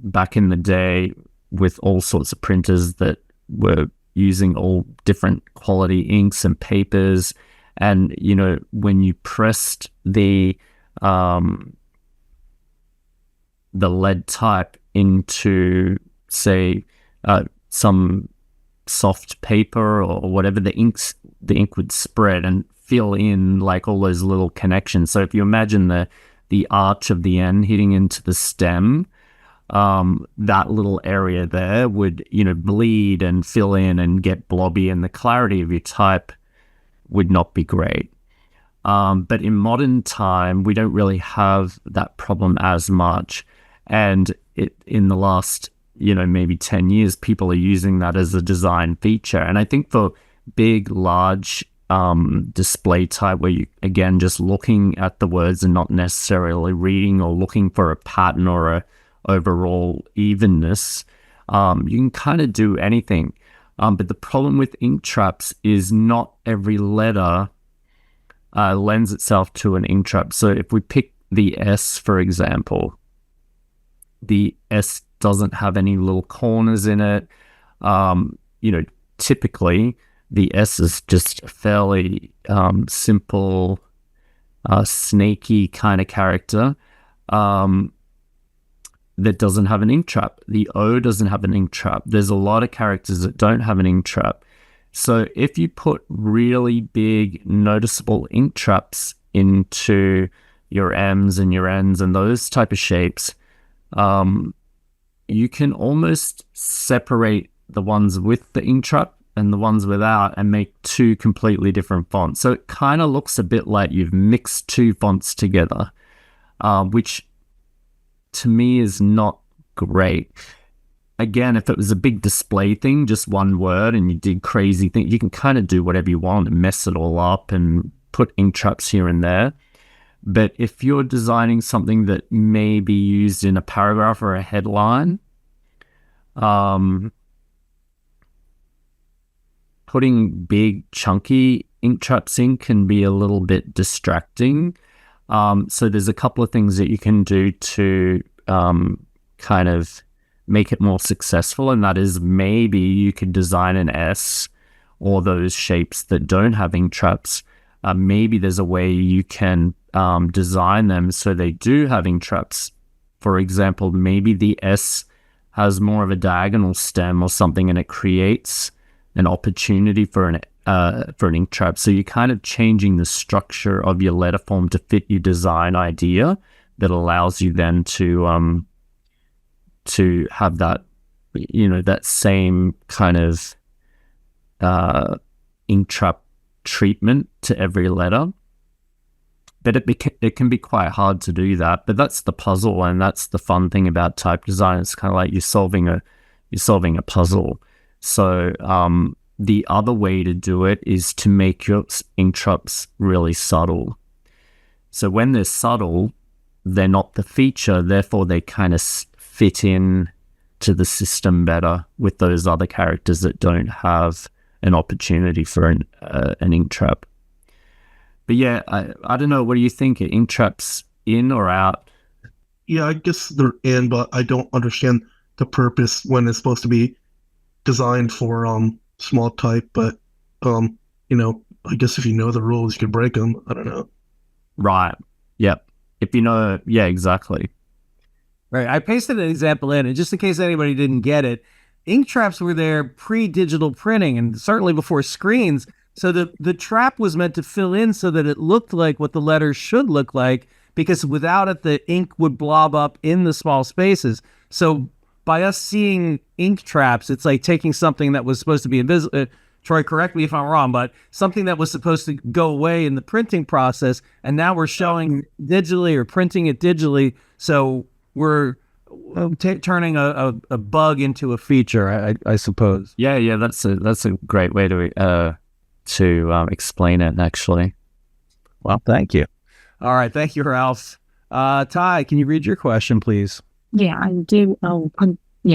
back in the day with all sorts of printers that were using all different quality inks and papers. And, when you pressed the lead type into, say, some soft paper or whatever, the ink would spread and fill in like all those little connections. So if you imagine the arch of the N hitting into the stem, that little area there would, bleed and fill in and get blobby, and the clarity of your type would not be great. But in modern time, we don't really have that problem as much. And in the last maybe 10 years, people are using that as a design feature. And I think for big, large display type, where you, again, just looking at the words and not necessarily reading or looking for a pattern or a overall evenness, you can kind of do anything. But the problem with ink traps is not every letter lends itself to an ink trap. So if we pick the S, for example, the S doesn't have any little corners in it. Typically the S is just a fairly simple, snaky kind of character that doesn't have an ink trap. The O doesn't have an ink trap. There's a lot of characters that don't have an ink trap. So if you put really big, noticeable ink traps into your M's and your N's and those type of shapes, you can almost separate the ones with the ink trap and the ones without and make two completely different fonts. So it kind of looks a bit like you've mixed two fonts together, which to me is not great. Again, if it was a big display thing, just one word, and you did crazy things, you can kind of do whatever you want and mess it all up and put ink traps here and there. But if you're designing something that may be used in a paragraph or a headline, putting big, chunky ink traps in can be a little bit distracting. So there's a couple of things that you can do to kind of make it more successful, and that is maybe you could design an S or those shapes that don't have ink traps. Maybe there's a way you can design them so they do have ink traps. For example, maybe the S has more of a diagonal stem or something, and it creates an opportunity for an ink trap. So you're kind of changing the structure of your letter form to fit your design idea that allows you then to have that, that same kind of ink trap treatment to every letter. But it can be quite hard to do that. But that's the puzzle, and that's the fun thing about type design. It's kind of like you're solving a puzzle. So the other way to do it is to make your ink traps really subtle. So when they're subtle, they're not the feature, therefore they kind of fit in to the system better with those other characters that don't have an opportunity for an ink trap. But yeah, I don't know, what do you think? Are ink traps in or out? Yeah, I guess they're in, but I don't understand the purpose when it's supposed to be designed for small type. But I guess if you know the rules, you can break them. I don't know. Right. Yep. If you know, yeah, exactly. Right. I pasted an example in, and just in case anybody didn't get it, ink traps were there pre-digital printing and certainly before screens. So the trap was meant to fill in so that it looked like what the letters should look like, because without it, the ink would blob up in the small spaces. So by us seeing ink traps, it's like taking something that was supposed to be invisible. Troy, correct me if I'm wrong, but something that was supposed to go away in the printing process, and now we're showing digitally or printing it digitally. So we're turning a bug into a feature, I suppose. Yeah, that's a great way to explain it, actually. Well, thank you. All right, thank you, Ralph. Ty, can you read your question, please? Yeah, I do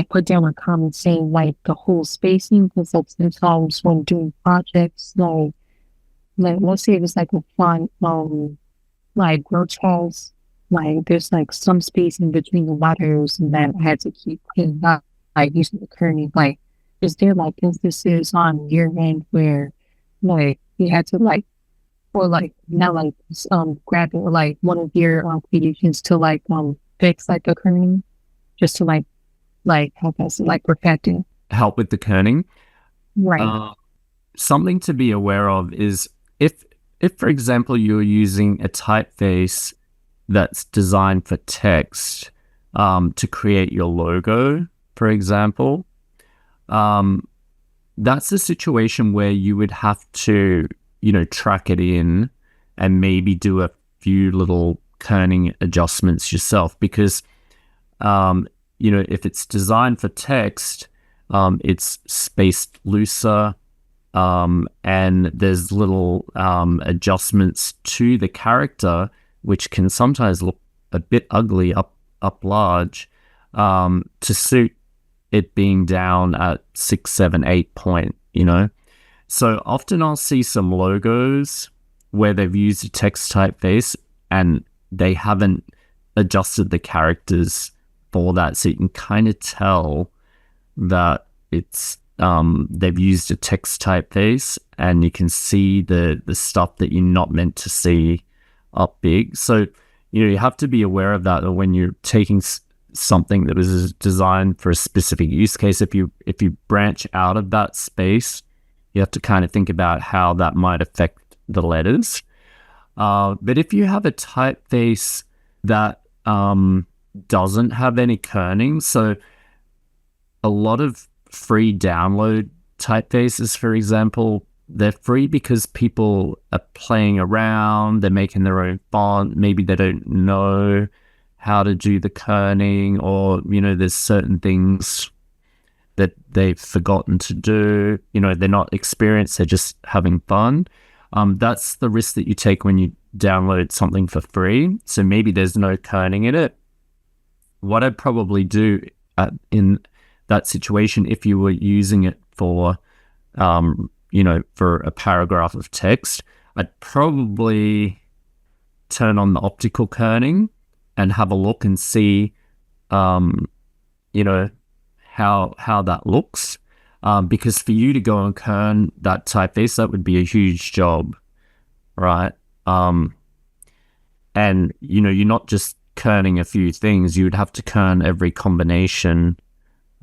put down a comment saying like the whole spacing, because like sometimes when doing projects, like let's say it was like a font, like rotations, like there's like some spacing between the letters, and then I had to keep cleaning up, like using the kerning. Like, is there like instances on your end where like you had to like, or like not like grab it, or like one of your creations to like fix like a kerning, just to like help us like perfect it. Help with the kerning, right? Something to be aware of is if for example you're using a typeface that's designed for text to create your logo, for example, that's a situation where you would have to, track it in and maybe do a few little kerning adjustments yourself, because if it's designed for text, it's spaced looser, and there's little adjustments to the character, which can sometimes look a bit ugly up large, to suit it being down at 6, 7, 8 point, So often I'll see some logos where they've used a text typeface and they haven't adjusted the characters for that. So you can kind of tell that it's they've used a text typeface, and you can see the stuff that you're not meant to see up big. So, you have to be aware of that when you're taking something that was designed for a specific use case. If you branch out of that space, you have to kind of think about how that might affect the letters. But if you have a typeface that doesn't have any kerning, so a lot of free download typefaces, for example, they're free because people are playing around, they're making their own font, maybe they don't know how to do the kerning, or, there's certain things that they've forgotten to do. They're not experienced, they're just having fun. That's the risk that you take when you download something for free. So maybe there's no kerning in it. What I'd probably do in that situation, if you were using it for, for a paragraph of text, I'd probably turn on the optical kerning and have a look and see, how that looks. Because for you to go and kern that typeface, that would be a huge job, right? And, you're not just kerning a few things, you would have to kern every combination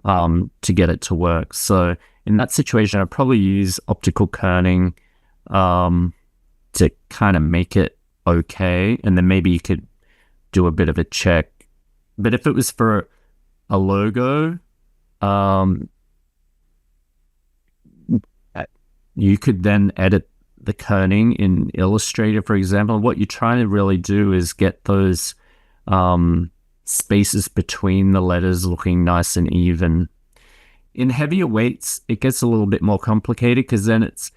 to get it to work. So in that situation, I'd probably use optical kerning to kind of make it okay, and then maybe you could do a bit of a check. But if it was for a logo, you could then edit the kerning in Illustrator, for example. What you're trying to really do is get those spaces between the letters looking nice and even. In heavier weights, it gets a little bit more complicated, because then it's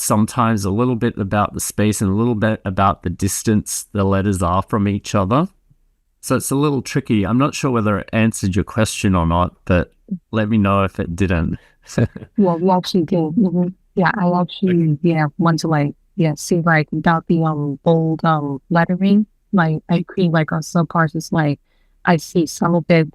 sometimes a little bit about the space and a little bit about the distance the letters are from each other. So it's a little tricky. I'm not sure whether it answered your question or not, but let me know if it didn't. Well, we actually did. Mm-hmm. Yeah, I actually want to see without the bold lettering. I create on some parts. It's I see some of it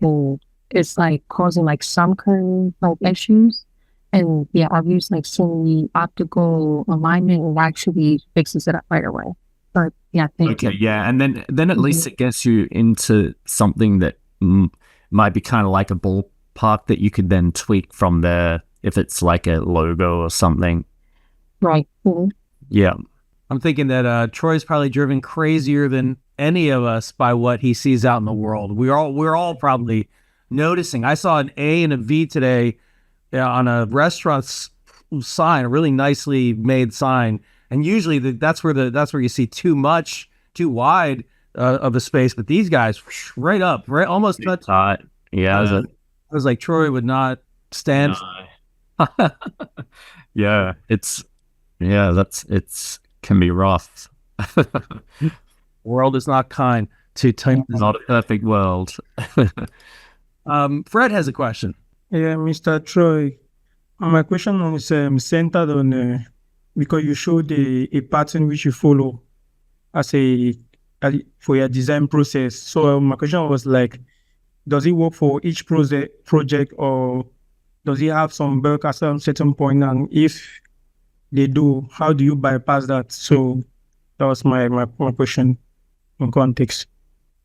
it's causing some curve issues, and I've used some optical alignment, and actually fixes it up right away. But thank you. Yeah, and then at least it gets you into something that might be kind of like a ballpark that you could then tweak from there, if it's like a logo or something. Right. Mm-hmm. Yeah. I'm thinking that Troy's probably driven crazier than any of us by what he sees out in the world. We're all probably noticing. I saw an A and a V today on a restaurant's sign, a really nicely made sign. And usually that's where you see too wide of a space. But these guys, right up, right, almost touch. Yeah. I was like, Troy would not stand. Yeah, it's can be rough. World is not kind to type. Not a perfect world. Fred has a question. Yeah, Mr. Troy. My question is centered on because you showed a pattern which you follow for your design process. So my question was does it work for each project, or does it have some bug at some certain point? And if they do, how do you bypass that? So that was my question in context.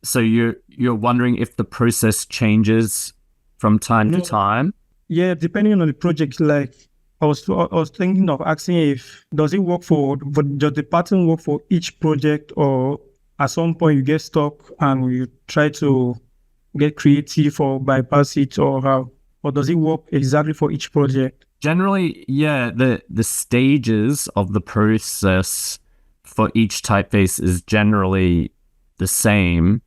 So you're wondering if the process changes from time to time? Yeah, depending on the project. I was thinking of asking if does it work does the pattern work for each project, or at some point you get stuck and you try to get creative or bypass it, or how? Or does it work exactly for each project? Generally, yeah, the stages of the process for each typeface is generally the same,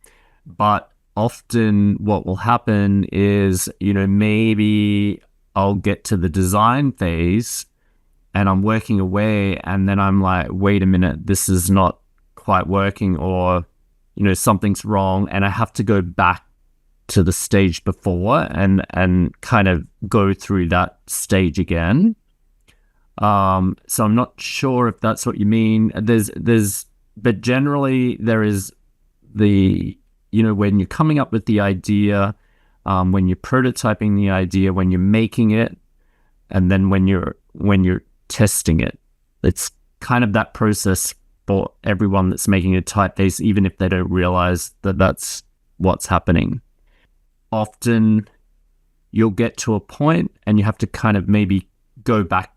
but often what will happen is, maybe I'll get to the design phase and I'm working away, and then I'm like, wait a minute, this is not quite working, or, something's wrong, and I have to go back to the stage before and kind of go through that stage again. So I'm not sure if that's what you mean. But generally there is when you're coming up with the idea, when you're prototyping the idea, when you're making it, and then when you're testing it. It's kind of that process for everyone that's making a typeface, even if they don't realize that that's what's happening. Often you'll get to a point and you have to kind of maybe go back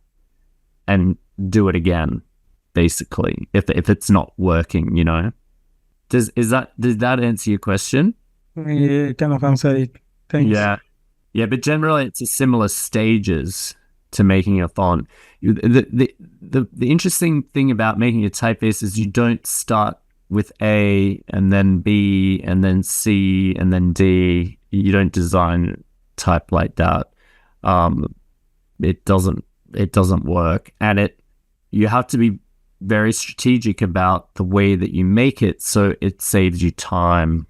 and do it again, basically, if it's not working, Did that answer your question? Yeah, kind of answer it. Thanks. Yeah, but generally it's a similar stages to making a font. The interesting thing about making a typeface is you don't start with A and then B and then C and then D. You don't design type like that. It doesn't work, and you have to be very strategic about the way that you make it so it saves you time,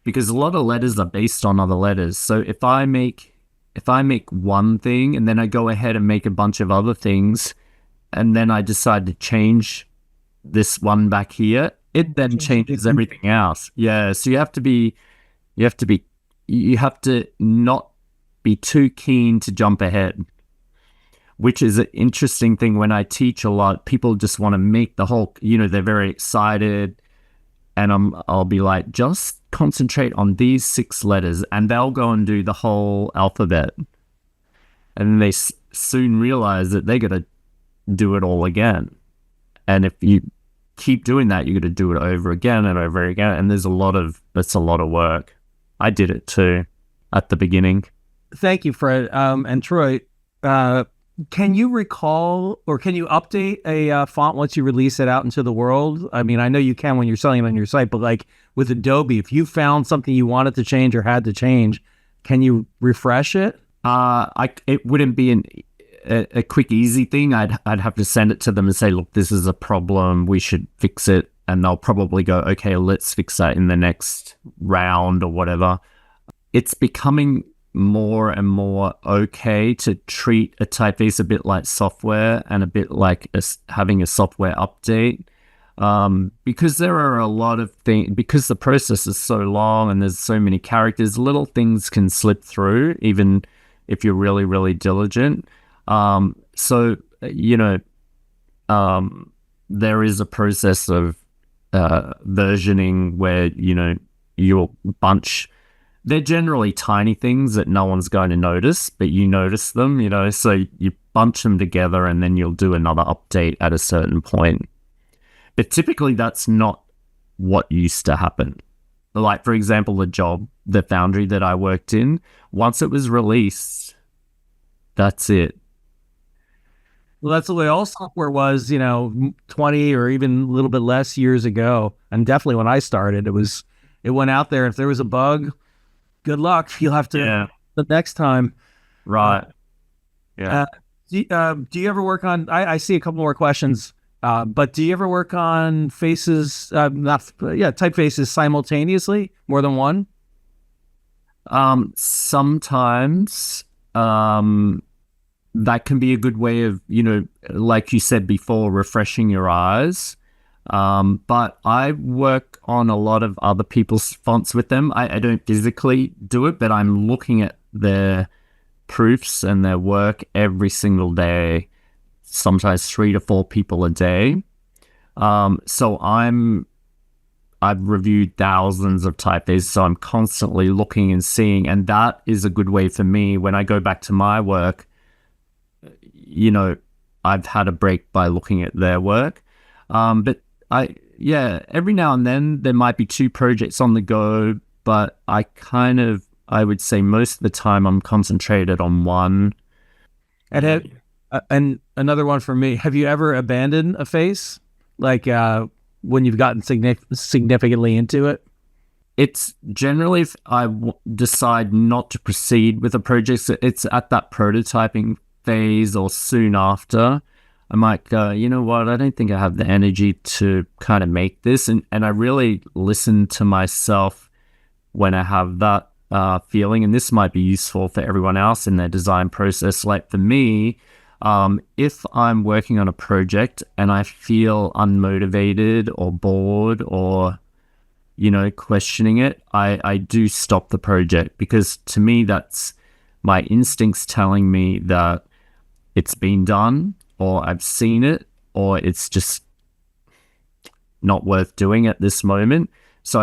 because a lot of letters are based on other letters. So if I make one thing and then I go ahead and make a bunch of other things, and then I decide to change this one back here, it then changes everything else. Yeah, so you have to not be too keen to jump ahead, which is an interesting thing. When I teach a lot, people just want to make the whole, they're very excited, and I'll be like, just concentrate on these 6 letters, and they'll go and do the whole alphabet. And they soon realize that they got to do it all again. And if you keep doing that, you're going to do it over again and over again. And that's a lot of work. I did it too at the beginning. Thank you, Fred. And Troy, can you recall, or can you update a font once you release it out into the world? I mean, I know you can when you're selling it on your site, but like with Adobe, if you found something you wanted to change or had to change, can you refresh it? It wouldn't be a quick, easy thing. I'd have to send it to them and say, look, this is a problem, we should fix it. And they'll probably go, okay, let's fix that in the next round or whatever. It's becoming more and more okay to treat a typeface a bit like software, and a bit like having a software update, because there are a lot of things, because the process is so long and there's so many characters, little things can slip through even if you're really, really diligent. So there is a process of versioning where you'll bunch. They're generally tiny things that no one's going to notice, but you notice them, so you bunch them together and then you'll do another update at a certain point. But typically that's not what used to happen. Like, for example, the foundry that I worked in, once it was released, that's it. Well, that's the way all software was, 20 or even a little bit less years ago. And definitely when I started, it went out there. If there was a bug, good luck. You'll have to the next time. Right. Yeah. Do you ever work on, I see a couple more questions, but do you ever work on typefaces simultaneously, more than one? Sometimes, that can be a good way of, like you said before, refreshing your eyes. But I work on a lot of other people's fonts with them. I don't physically do it, but I'm looking at their proofs and their work every single day, sometimes 3 to 4 people a day. So I've reviewed thousands of typefaces, so I'm constantly looking and seeing, and that is a good way for me when I go back to my work. I've had a break by looking at their work. But every now and then there might be 2 projects on the go, but I would say most of the time I'm concentrated on one. And another one for me, have you ever abandoned a face? Like when you've gotten significantly into it? It's generally if I decide not to proceed with a project, so it's at that prototyping phase or soon after, I might go, you know what, I don't think I have the energy to kind of make this. And I really listen to myself when I have that feeling. And this might be useful for everyone else in their design process. Like for me, if I'm working on a project and I feel unmotivated or bored or questioning it, I do stop the project, because to me, that's my instincts telling me that it's been done, or I've seen it, or it's just not worth doing at this moment. So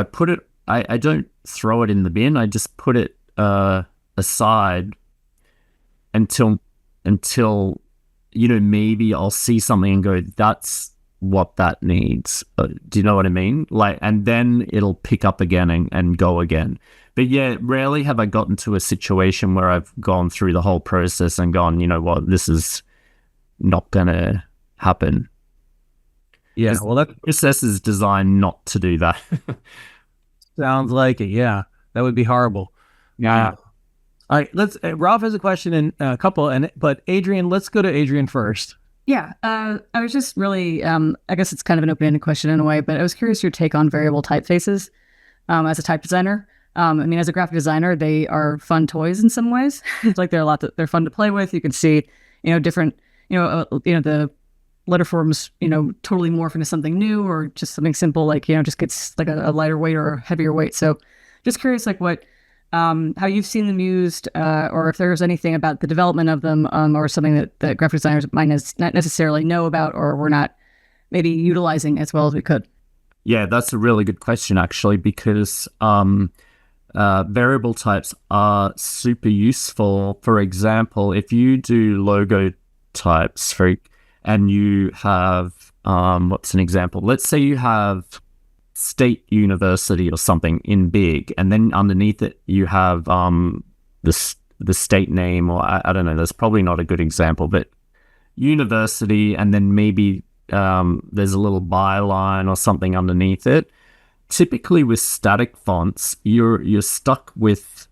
I don't throw it in the bin. I just put it aside until maybe I'll see something and go, that's what that needs. Do you know what I mean? Like, and then it'll pick up again and go again. But yeah, rarely have I gotten to a situation where I've gone through the whole process and gone, you know what, this is not gonna happen. Yeah, well, that process is designed not to do that. sounds like it. Yeah, that would be horrible. Yeah. All right, let's. Ralph has a question and a couple, but Adrian, let's go to Adrian first. Yeah, I was just really, I guess it's kind of an open-ended question in a way, but I was curious your take on variable typefaces as a type designer. I mean, as a graphic designer, they are fun toys in some ways. It's like they're fun to play with. You can see, different, the letter forms, totally morph into something new, or just something simple, like, just gets like a lighter weight or a heavier weight. So just curious, like what, how you've seen them used, or if there's anything about the development of them, or something that graphic designers might not necessarily know about, or we're not maybe utilizing as well as we could. Yeah, that's a really good question, actually, because variable types are super useful. For example, if you do logo types and you have, what's an example? Let's say you have State University or something in big, and then underneath it you have the state name, or I don't know, that's probably not a good example, but university, and then maybe there's a little byline or something underneath it. Typically with static fonts, you're stuck with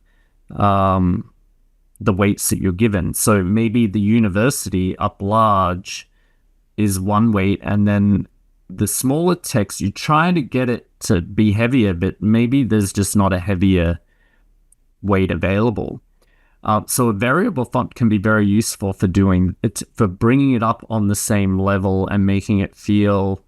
the weights that you're given. So maybe the university up large is one weight, and then the smaller text, you're trying to get it to be heavier, but maybe there's just not a heavier weight available. So a variable font can be very useful for doing it, for bringing it up on the same level and making it feel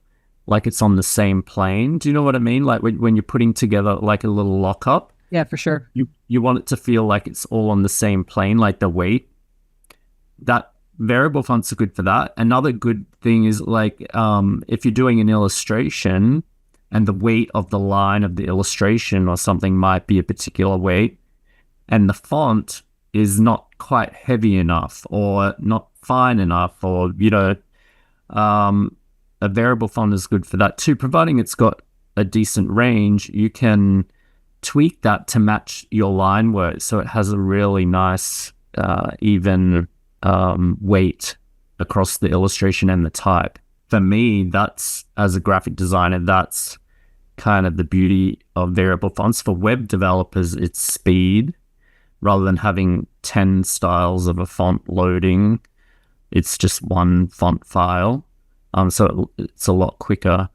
like it's on the same plane. Do you know what I mean? Like when you're putting together like a little lockup. Yeah, for sure. You want it to feel like it's all on the same plane, like the weight. That variable fonts are good for that. Another good thing is like if you're doing an illustration and the weight of the line of the illustration or something might be a particular weight, and the font is not quite heavy enough or not fine enough, or a variable font is good for that too, providing it's got a decent range. You can tweak that to match your line work, so it has a really nice even weight across the illustration and the type. For me, that's, as a graphic designer, that's kind of the beauty of variable fonts. For web developers, it's speed. Rather than having 10 styles of a font loading, it's just one font file. So it's a lot quicker.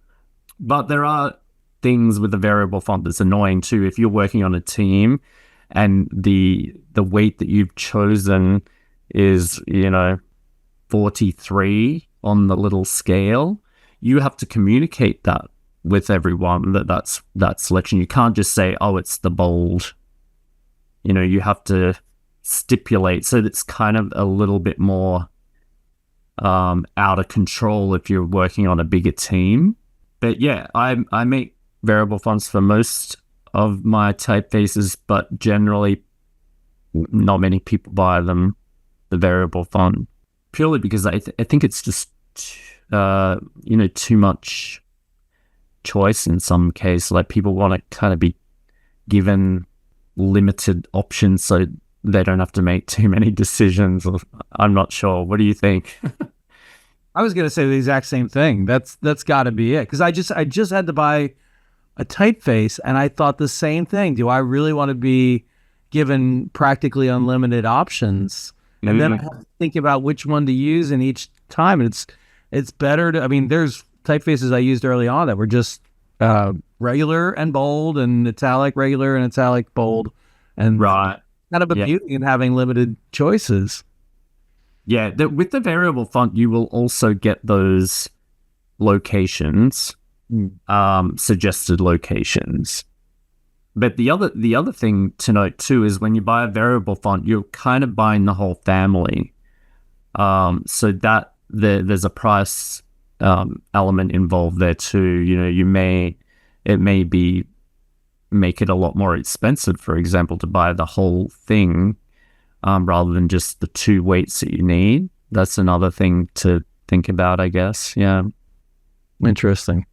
But there are things with the variable font that's annoying too. If you're working on a team and the weight that you've chosen is 43 on the little scale, you have to communicate that with everyone, that's that selection. You can't just say, oh, it's the bold. You have to stipulate, so it's kind of a little bit more out of control if you're working on a bigger team. But yeah, I make variable fonts for most of my typefaces, but generally not many people buy them, the variable font, purely because I think it's just too much choice in some case. Like, people want to kind of be given limited options so they don't have to make too many decisions. I'm not sure. What do you think? I was going to say the exact same thing. That's got to be it. Because I just had to buy a typeface, and I thought the same thing. Do I really want to be given practically unlimited options? And then I have to think about which one to use in each time. And it's better to, I mean, there's typefaces I used early on that were just regular and bold and italic, regular and italic, bold. And Right. kind of a beauty in having limited choices. Yeah, with the variable font, you will also get those locations, suggested locations. But the other thing to note too is when you buy a variable font, you're kind of buying the whole family. So that there's a price element involved there too. You know, it may make it a lot more expensive, for example, to buy the whole thing rather than just the 2 weights that you need. That's another thing to think about, I guess. Yeah. Interesting.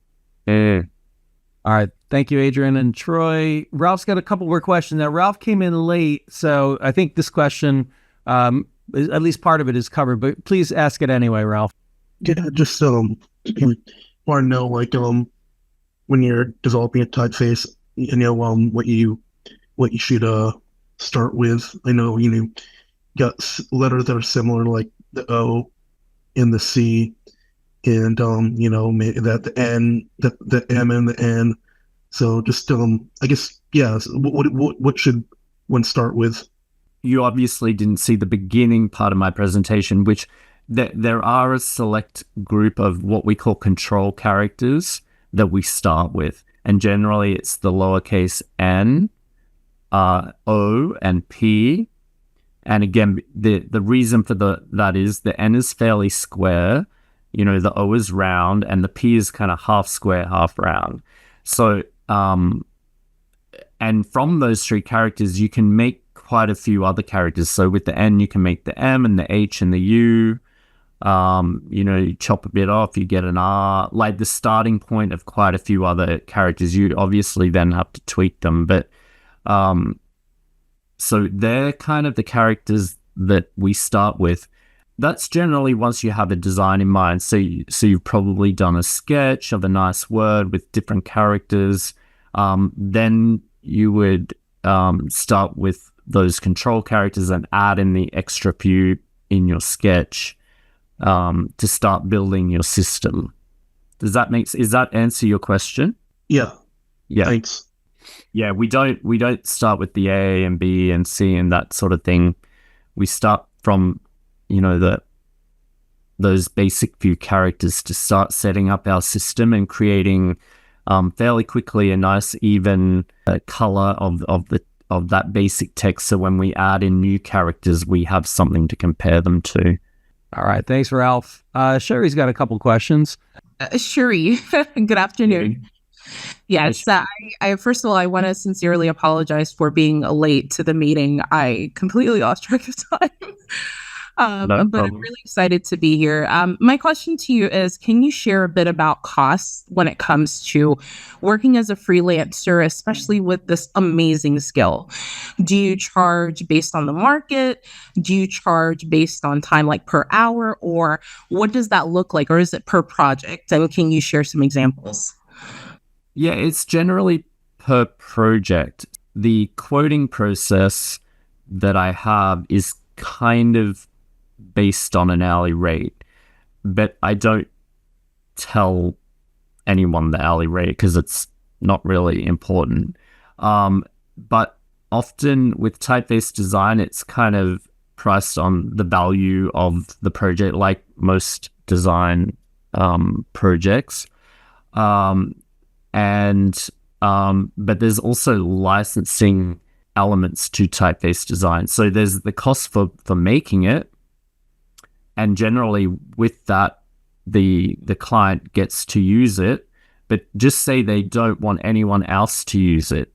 Yeah. All right. Thank you, Adrian and Troy. Ralph's got a couple more questions. Now, Ralph came in late, so I think this question, at least part of it is covered, but please ask it anyway, Ralph. Yeah, just want to know, like, when you're developing a typeface, you know, what you should start with. I know, you know, got letters that are similar, like the O and the C, and you know, that the N, the M and the N. So just I guess, yeah. What should one start with? You obviously didn't see the beginning part of my presentation, which there are a select group of what we call control characters that we start with, and generally it's the lowercase n, O, and P. And again, the reason for that is the N is fairly square, you know, the O is round, and the P is kind of half square, half round. So, and from those 3 characters, you can make quite a few other characters. So with the N, you can make the M and the H and the U. You know, you chop a bit off, you get an R, like the starting point of quite a few other characters. You obviously then have to tweak them, but so they're kind of the characters that we start with. That's generally once you have a design in mind. So you've probably done a sketch of a nice word with different characters. Then you would start with those control characters and add in the extra few in your sketch to start building your system. Is that answer your question? Yeah. Yeah. Thanks. Yeah, we don't start with the A and B and C and that sort of thing. We start from, you know, those basic few characters to start setting up our system and creating fairly quickly a nice even color of that basic text. So when we add in new characters, we have something to compare them to. All right. Thanks, Ralph. Sherry's got a couple questions. Sherry, good afternoon. Yes, I first of all, I want to sincerely apologize for being late to the meeting. I completely lost track of time. But I'm really excited to be here. My question to you is, can you share a bit about costs when it comes to working as a freelancer, especially with this amazing skill? Do you charge based on the market? Do you charge based on time, like per hour? Or what does that look like? Or is it per project? And can you share some examples? Yeah, it's generally per project. The quoting process that I have is kind of based on an hourly rate, but I don't tell anyone the hourly rate because it's not really important. But often with typeface design, it's kind of priced on the value of the project, like most design projects. But there's also licensing elements to typeface design. So there's the cost for making it, and generally with that, the client gets to use it. But just say they don't want anyone else to use it,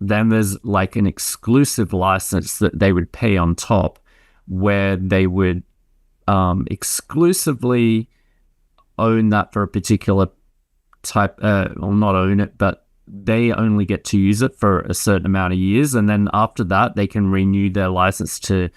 then there's like an exclusive license that they would pay on top, where they would exclusively own that for a particular type, well, not own it, but they only get to use it for a certain amount of years, and then after that they can renew their license to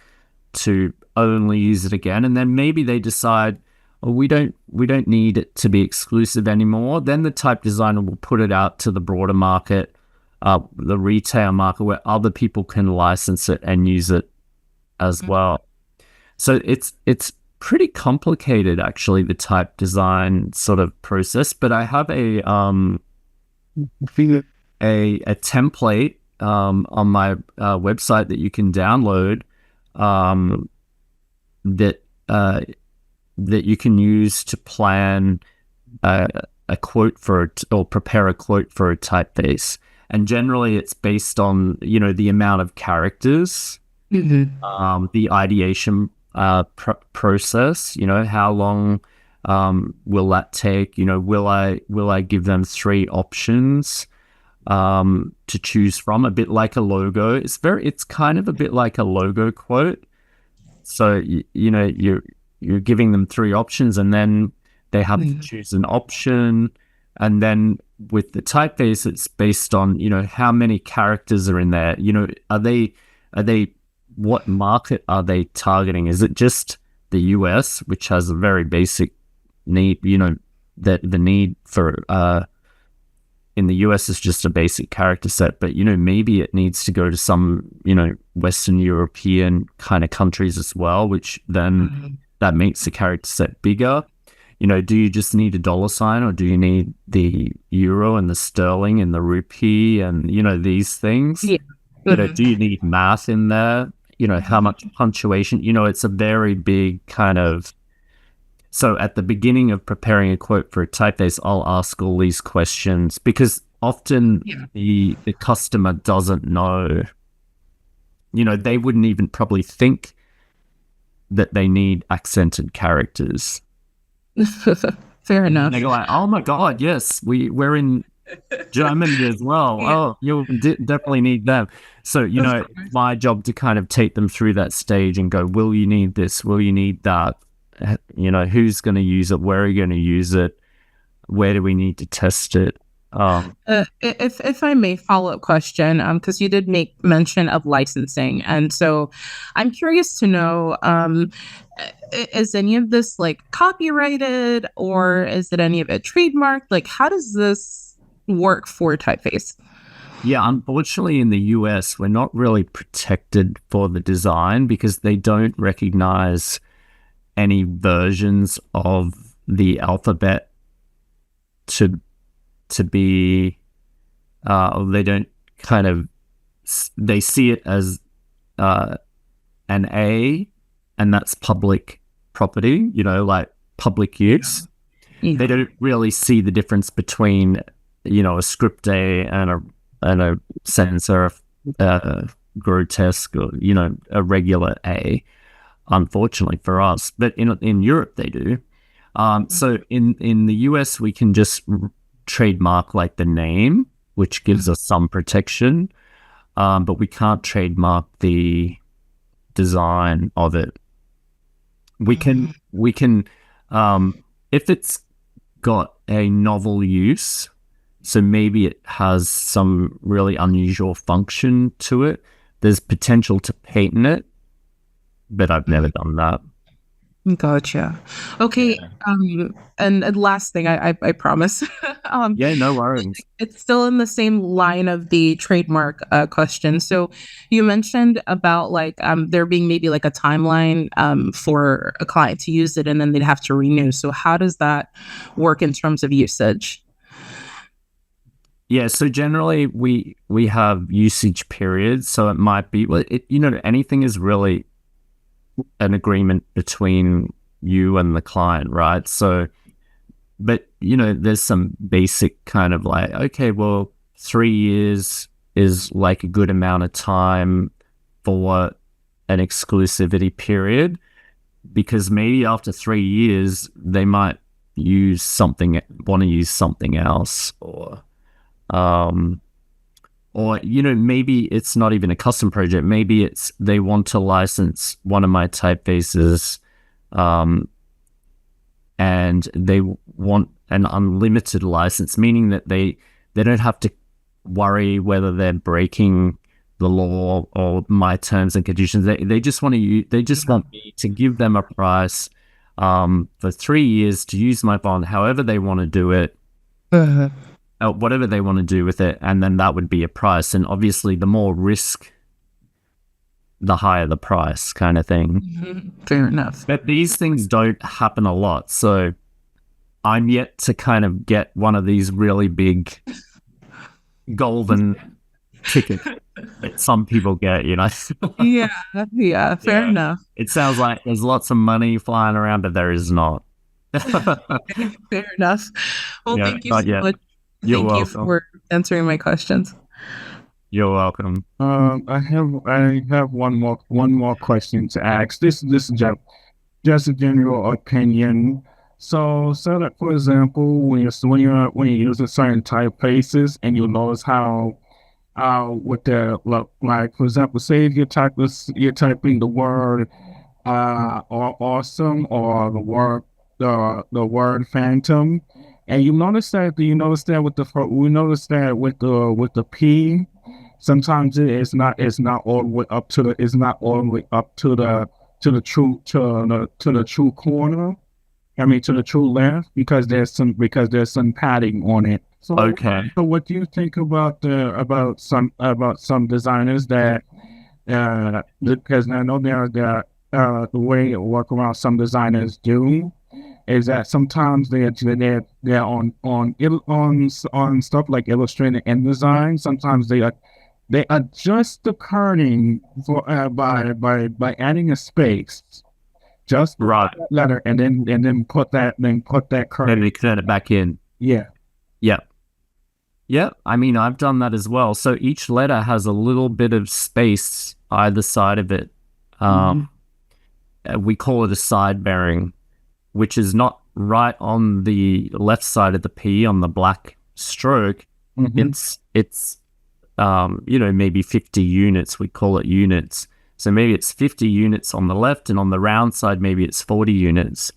only use it again. And then maybe they decide, well, we don't need it to be exclusive anymore, then the type designer will put it out to the broader market, the retail market, where other people can license it and use it as well. So it's pretty complicated, actually, the type design sort of process. But I have a template on my website that you can download that you can use to plan a quote for it, or prepare a quote for a typeface. And generally, it's based on the amount of characters, the ideation process. How long will that take? Will I give them 3 options to choose from? A bit like a logo. It's kind of a bit like a logo quote. So you're giving them 3 options, and then they have to choose an option. And then with the typeface, it's based on how many characters are in there. Are they what market are they targeting? Is it just the US, which has a very basic need? That the need for in the US is just a basic character set, but maybe it needs to go to some Western European kind of countries as well, which then that makes the character set bigger. Do you just need a $, or do you need the euro and the sterling and the rupee and these things? Yeah. Do you need math in there? How much punctuation? It's a very big kind of. So at the beginning of preparing a quote for a typeface, I'll ask all these questions, because often the customer doesn't know. They wouldn't even probably think that they need accented characters. Fair enough. And they go like, oh my God, yes, we're in Germany as well. Oh, you'll definitely need them. So, it's my job to kind of take them through that stage and go, will you need this? Will you need that? Who's going to use it? Where are you going to use it? Where do we need to test it? If I may, follow-up question, because you did make mention of licensing, and so I'm curious to know, is any of this copyrighted, or is it any of it trademarked? How does this work for typeface? Yeah, unfortunately, in the US, we're not really protected for the design, because they don't recognize any versions of the alphabet to be they don't kind of, they see it as an A, and that's public property, public use. They don't really see the difference between a script A and a sans serif grotesque, or a regular A, unfortunately for us. But in Europe they do. So in the US we can just trademark the name, which gives us some protection, but we can't trademark the design of it. We can if it's got a novel use, so maybe it has some really unusual function to it, there's potential to patent it, but I've never done that. Gotcha. Okay. And last thing, I promise. Yeah, no worries. It's still in the same line of the trademark question. So you mentioned about there being maybe a timeline for a client to use it, and then they'd have to renew. So how does that work in terms of usage? Yeah, so generally we have usage periods. So it might be, anything is really an agreement between you and the client, right? So, but there's some basic kind of okay, well, 3 years is a good amount of time for an exclusivity period, because maybe after 3 years they might want to use something else, or maybe it's not even a custom project. Maybe it's they want to license one of my typefaces, and they want an unlimited license, meaning that they don't have to worry whether they're breaking the law or my terms and conditions. They just want to want me to give them a price for 3 years to use my font however they want to do it, whatever they want to do with it, and then that would be a price. And obviously, the more risk, the higher the price, kind of thing. Fair enough. But these things don't happen a lot, so I'm yet to kind of get one of these really big golden tickets that some people get, you know. Yeah, fair enough. It sounds like there's lots of money flying around, but there is not. Fair enough. Well, Yeah, thank you not so yet. much. You're Thank you welcome. for answering my questions. You're welcome. I have one more question to ask. This is just a general opinion. So that, for example, when you're using certain typefaces, and you'll notice how with the like, for example, say if you're typing the word or awesome, or the word phantom, and you notice that with the P. Sometimes it's not all the way up to the true corner. I mean, to the true length, because there's some padding on it. So, Okay. So what do you think about some designers that because I know the way workaround some designers do is that sometimes they're on stuff like Illustrator and InDesign. Sometimes they adjust the kerning for by adding a space, just Right. letter, and then put that kerning. Maybe turn it back in. Yeah. Yeah, I mean, I've done that as well. So each letter has a little bit of space either side of it. We call it a side bearing, which is not right on the left side of the P on the black stroke. It's maybe 50 units. We call it units. So maybe it's 50 units on the left, and on the round side, maybe it's 40 units.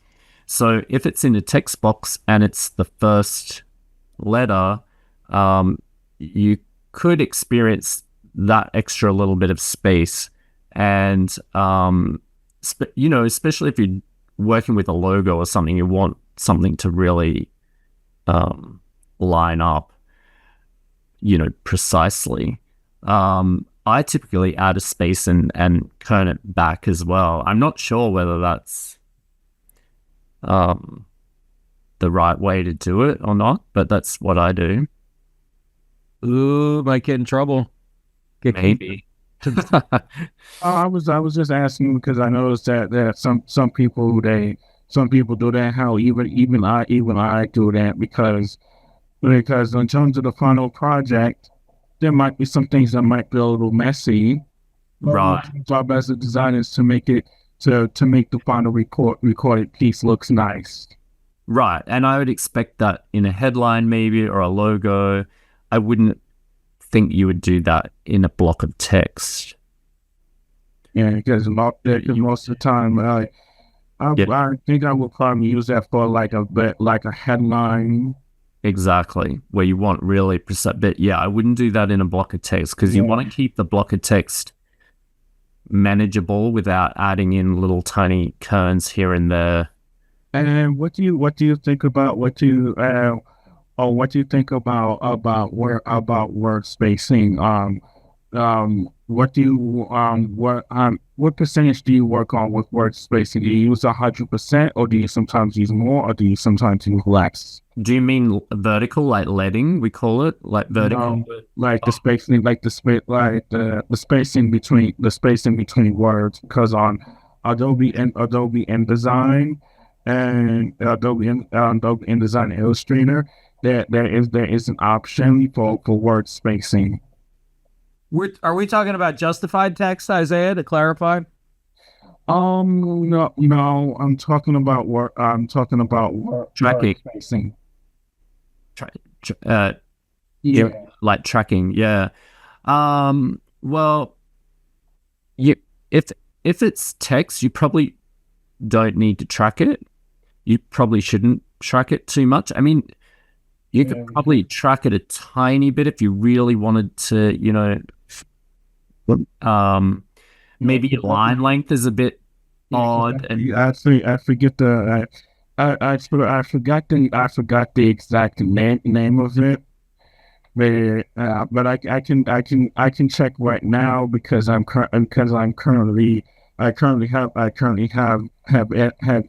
So if it's in a text box and it's the first letter, you could experience that extra little bit of space. And, especially if you're working with a logo or something, you want something to really line up, precisely. I typically add a space and turn it back as well. I'm not sure whether that's the right way to do it or not, but that's what I do. Ooh, might get in trouble. Maybe. I was just asking because I noticed that some people do that. How even I do that because in terms of the final project, there might be some things that might be a little messy. Right. My job as a designer is to make it to make the final recorded piece looks nice. Right, and I would expect that in a headline maybe, or a logo. I wouldn't think you would do that in a block of text. Yeah, because most of the time, I think I would probably use that for like a headline. Exactly, where you want really precise. But yeah, I wouldn't do that in a block of text, because you want to keep the block of text manageable without adding in little tiny kerns here and there. And what do you think about what do you think about word spacing? What percentage do you work on with word spacing? Do you use 100%, or do you sometimes use more, or do you sometimes use less? Do you mean vertical, like leading? We call it like vertical, like the spacing, like the spacing between words. Because on Adobe InDesign and Adobe InDesign Illustrator, there is an option for word spacing. Are we talking about justified text, Isaiah, to clarify? No, I'm talking about word tracking. Spacing. Yeah, like tracking. Yeah. Well, if it's text, you probably don't need to track it. You probably shouldn't track it too much. I mean, you could probably track it a tiny bit if you really wanted to, maybe line length is a bit odd and I forget the I forgot the exact name of it. But I can check right now because I'm currently have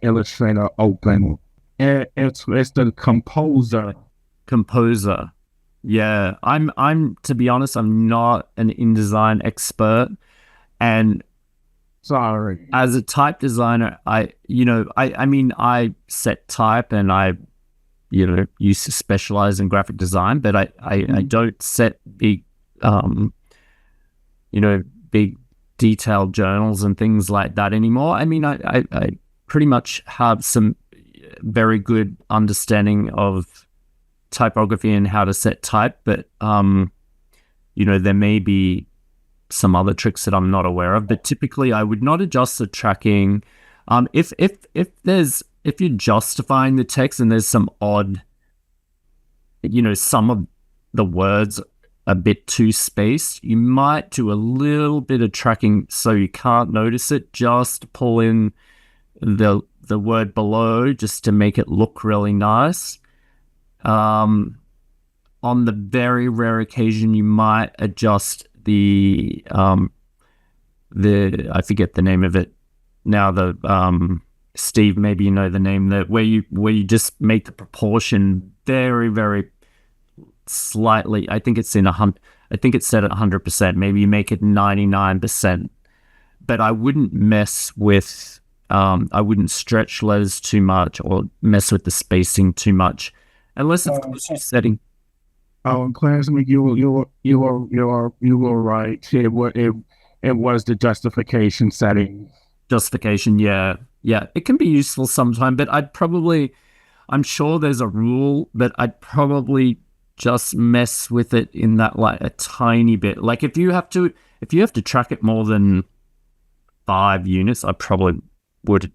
Illustrator open. It's the composer. Yeah, I'm to be honest, I'm not an InDesign expert, and sorry. as a type designer, I mean I set type and I used to specialize in graphic design, but I don't set big big detailed journals and things like that anymore. I mean I pretty much have some very good understanding of typography and how to set type, but there may be some other tricks that I'm not aware of. But typically I would not adjust the tracking. If you're justifying the text and there's some odd, some of the words a bit too spaced, you might do a little bit of tracking so you can't notice it. Just pull in the word below just to make it look really nice. On the very rare occasion, you might adjust the I forget the name of it now. Steve, maybe you know the name, that where you just make the proportion very, very slightly. I think it's set at 100%. Maybe you make it 99%. But I wouldn't mess with. I wouldn't stretch letters too much or mess with the spacing too much, unless of course you're setting. Oh, classmate, you were right. It was the justification setting. Justification, yeah. It can be useful sometimes, but I'm sure there's a rule, but I'd probably just mess with it in that like a tiny bit. Like if you have to track it more than 5 units, I probably wouldn't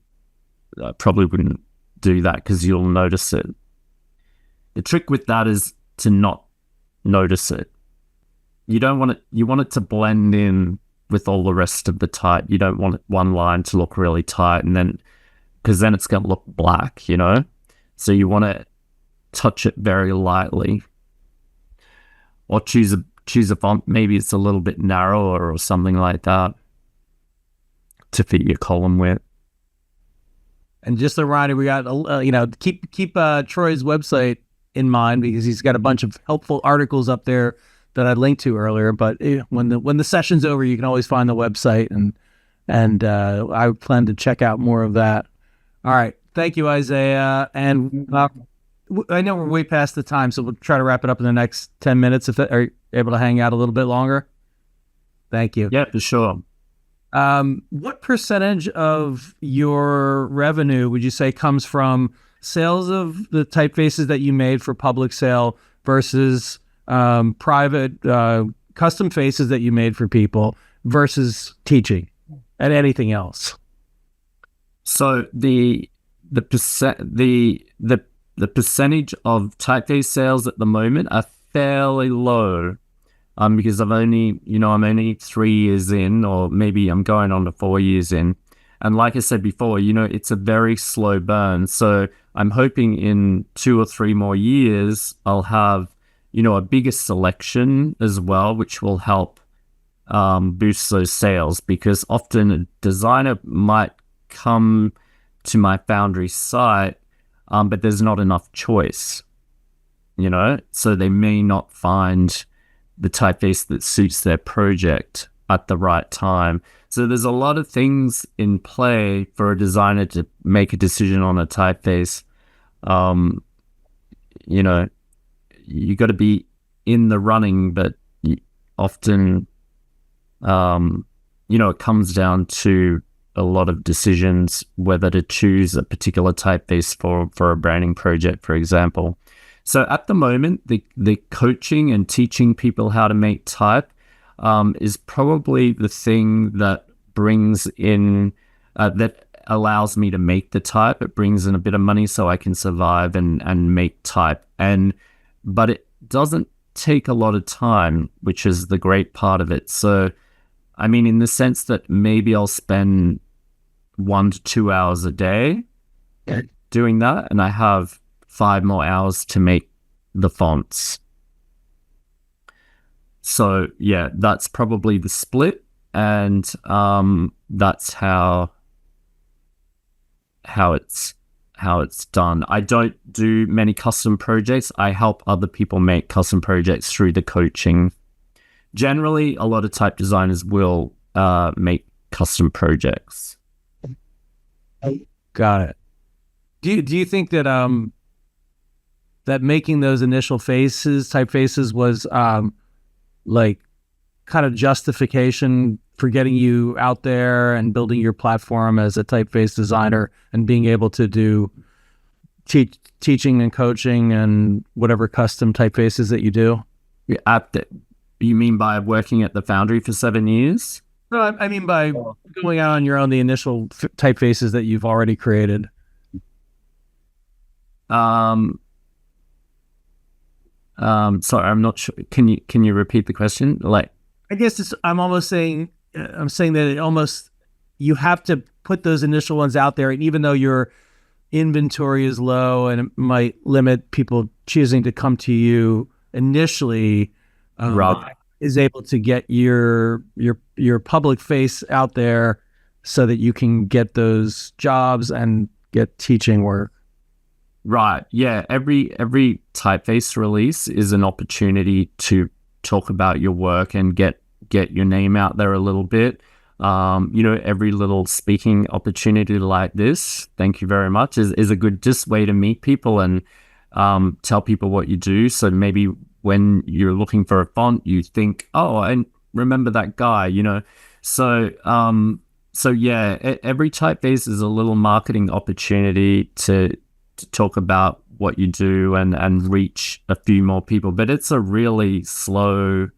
do that because you'll notice it. The trick with that is to not notice it. You don't want it. You want it to blend in with all the rest of the type. You don't want one line to look really tight, and then because then it's going to look black, So you want to touch it very lightly, or choose a font. Maybe it's a little bit narrower or something like that to fit your column width. And just a reminder, we got keep Troy's website in mind because he's got a bunch of helpful articles up there that I linked to earlier. But when the session's over, you can always find the website, and I plan to check out more of that. All right, thank you, Isaiah. And I know we're way past the time, so we'll try to wrap it up in the next 10 minutes. Are you able to hang out a little bit longer? Thank you. Yeah, for sure. What percentage of your revenue would you say comes from sales of the typefaces that you made for public sale versus private custom faces that you made for people versus teaching and anything else? So the percentage of typeface sales at the moment are fairly low. Because I'm only 3 years in, or maybe I'm going on to 4 years in. And like I said before, it's a very slow burn. So I'm hoping in 2 or 3 more years, I'll have, a bigger selection as well, which will help boost those sales, because often a designer might come to my Foundry site, but there's not enough choice, so they may not find the typeface that suits their project at the right time. So there's a lot of things in play for a designer to make a decision on a typeface. You got to be in the running, but often, it comes down to a lot of decisions whether to choose a particular typeface for a branding project, for example. So at the moment, the coaching and teaching people how to make type is probably the thing that brings in, that allows me to make the type. It brings in a bit of money so I can survive and make type. But it doesn't take a lot of time, which is the great part of it. So, I mean, in the sense that maybe I'll spend 1 to 2 hours a day doing that, and I have 5 more hours to make the fonts. So yeah, that's probably the split, and that's how it's done. I don't do many custom projects. I help other people make custom projects through the coaching. Generally, a lot of type designers will make custom projects. Got it. Do you think that that making those initial typefaces was like kind of justification for getting you out there and building your platform as a typeface designer and being able to do teaching and coaching and whatever custom typefaces that you do? You mean by working at the Foundry for 7 years? No, I mean by going out on your own, the initial typefaces that you've already created. Sorry, I'm not sure. Can you repeat the question? Like, I guess I'm saying that you have to put those initial ones out there, and even though your inventory is low and it might limit people choosing to come to you initially, Rob is able to get your public face out there so that you can get those jobs and get teaching work. Right. Yeah. Every typeface release is an opportunity to talk about your work and get your name out there a little bit. Every little speaking opportunity like this, thank you very much, is a good just way to meet people and tell people what you do. So maybe when you're looking for a font, you think, oh, I remember that guy, So yeah, every typeface is a little marketing opportunity to talk about what you do and reach a few more people. But it's a really slow,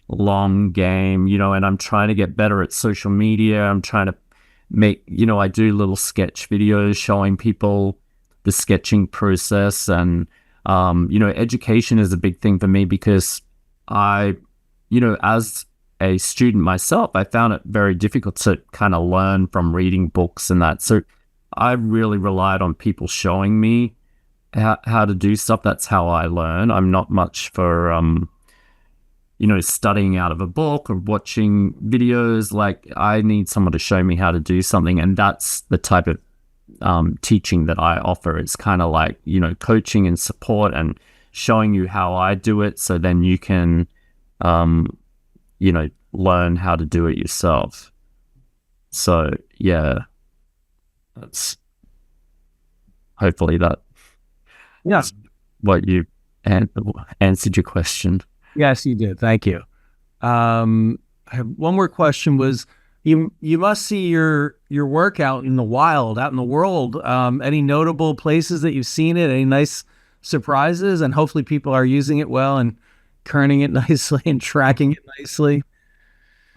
long game, and I'm trying to get better at social media. I'm trying to make, I do little sketch videos showing people the sketching process. And, education is a big thing for me because I, as a student myself, I found it very difficult to kind of learn from reading books and that. So I really relied on people showing me how to do stuff. That's how I learn. I'm not much for, studying out of a book or watching videos. Like, I need someone to show me how to do something. And that's the type of teaching that I offer. It's kind of like, coaching and support and showing you how I do it. So then you can, learn how to do it yourself. So yeah. That's hopefully that. Yeah. What you answered your question. Yes, you did. Thank you. I have one more question. Was you must see your work out in the wild, out in the world. Any notable places that you've seen it? Any nice surprises? And hopefully people are using it well and kerning it nicely and tracking it nicely.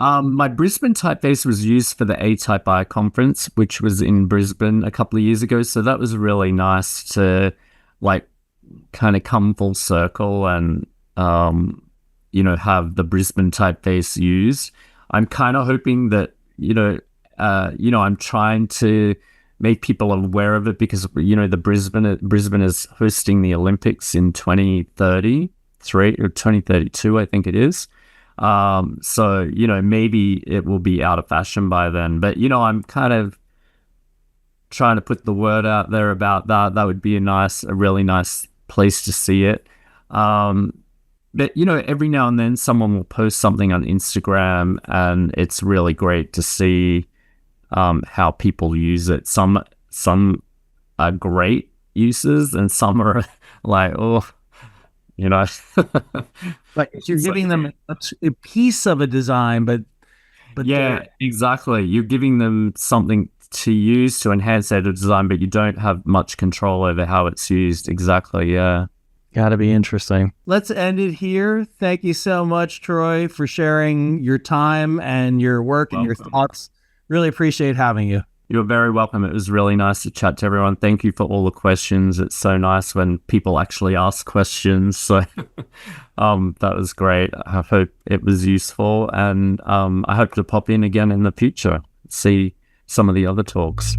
My Brisbane typeface was used for the A-Type I conference, which was in Brisbane a couple of years ago. So that was really nice to kind of come full circle and, have the Brisbane typeface used. I'm kind of hoping that, I'm trying to make people aware of it because, the Brisbane is hosting the Olympics in 2033 or 2032, I think it is. So, maybe it will be out of fashion by then, but, I'm kind of trying to put the word out there about that. That would be a really nice place to see it. But, every now and then someone will post something on Instagram and it's really great to see, how people use it. Some are great uses and some are like, oh, like you're giving them a piece of a design, but yeah, exactly. You're giving them something to use to enhance their design, but you don't have much control over how it's used. Exactly. Yeah. Gotta be interesting. Let's end it here. Thank you so much, Troy, for sharing your time and your work and your thoughts. Really appreciate having you. You're very welcome. It was really nice to chat to everyone. Thank you for all the questions. It's so nice when people actually ask questions. So that was great. I hope it was useful, and I hope to pop in again in the future. See some of the other talks.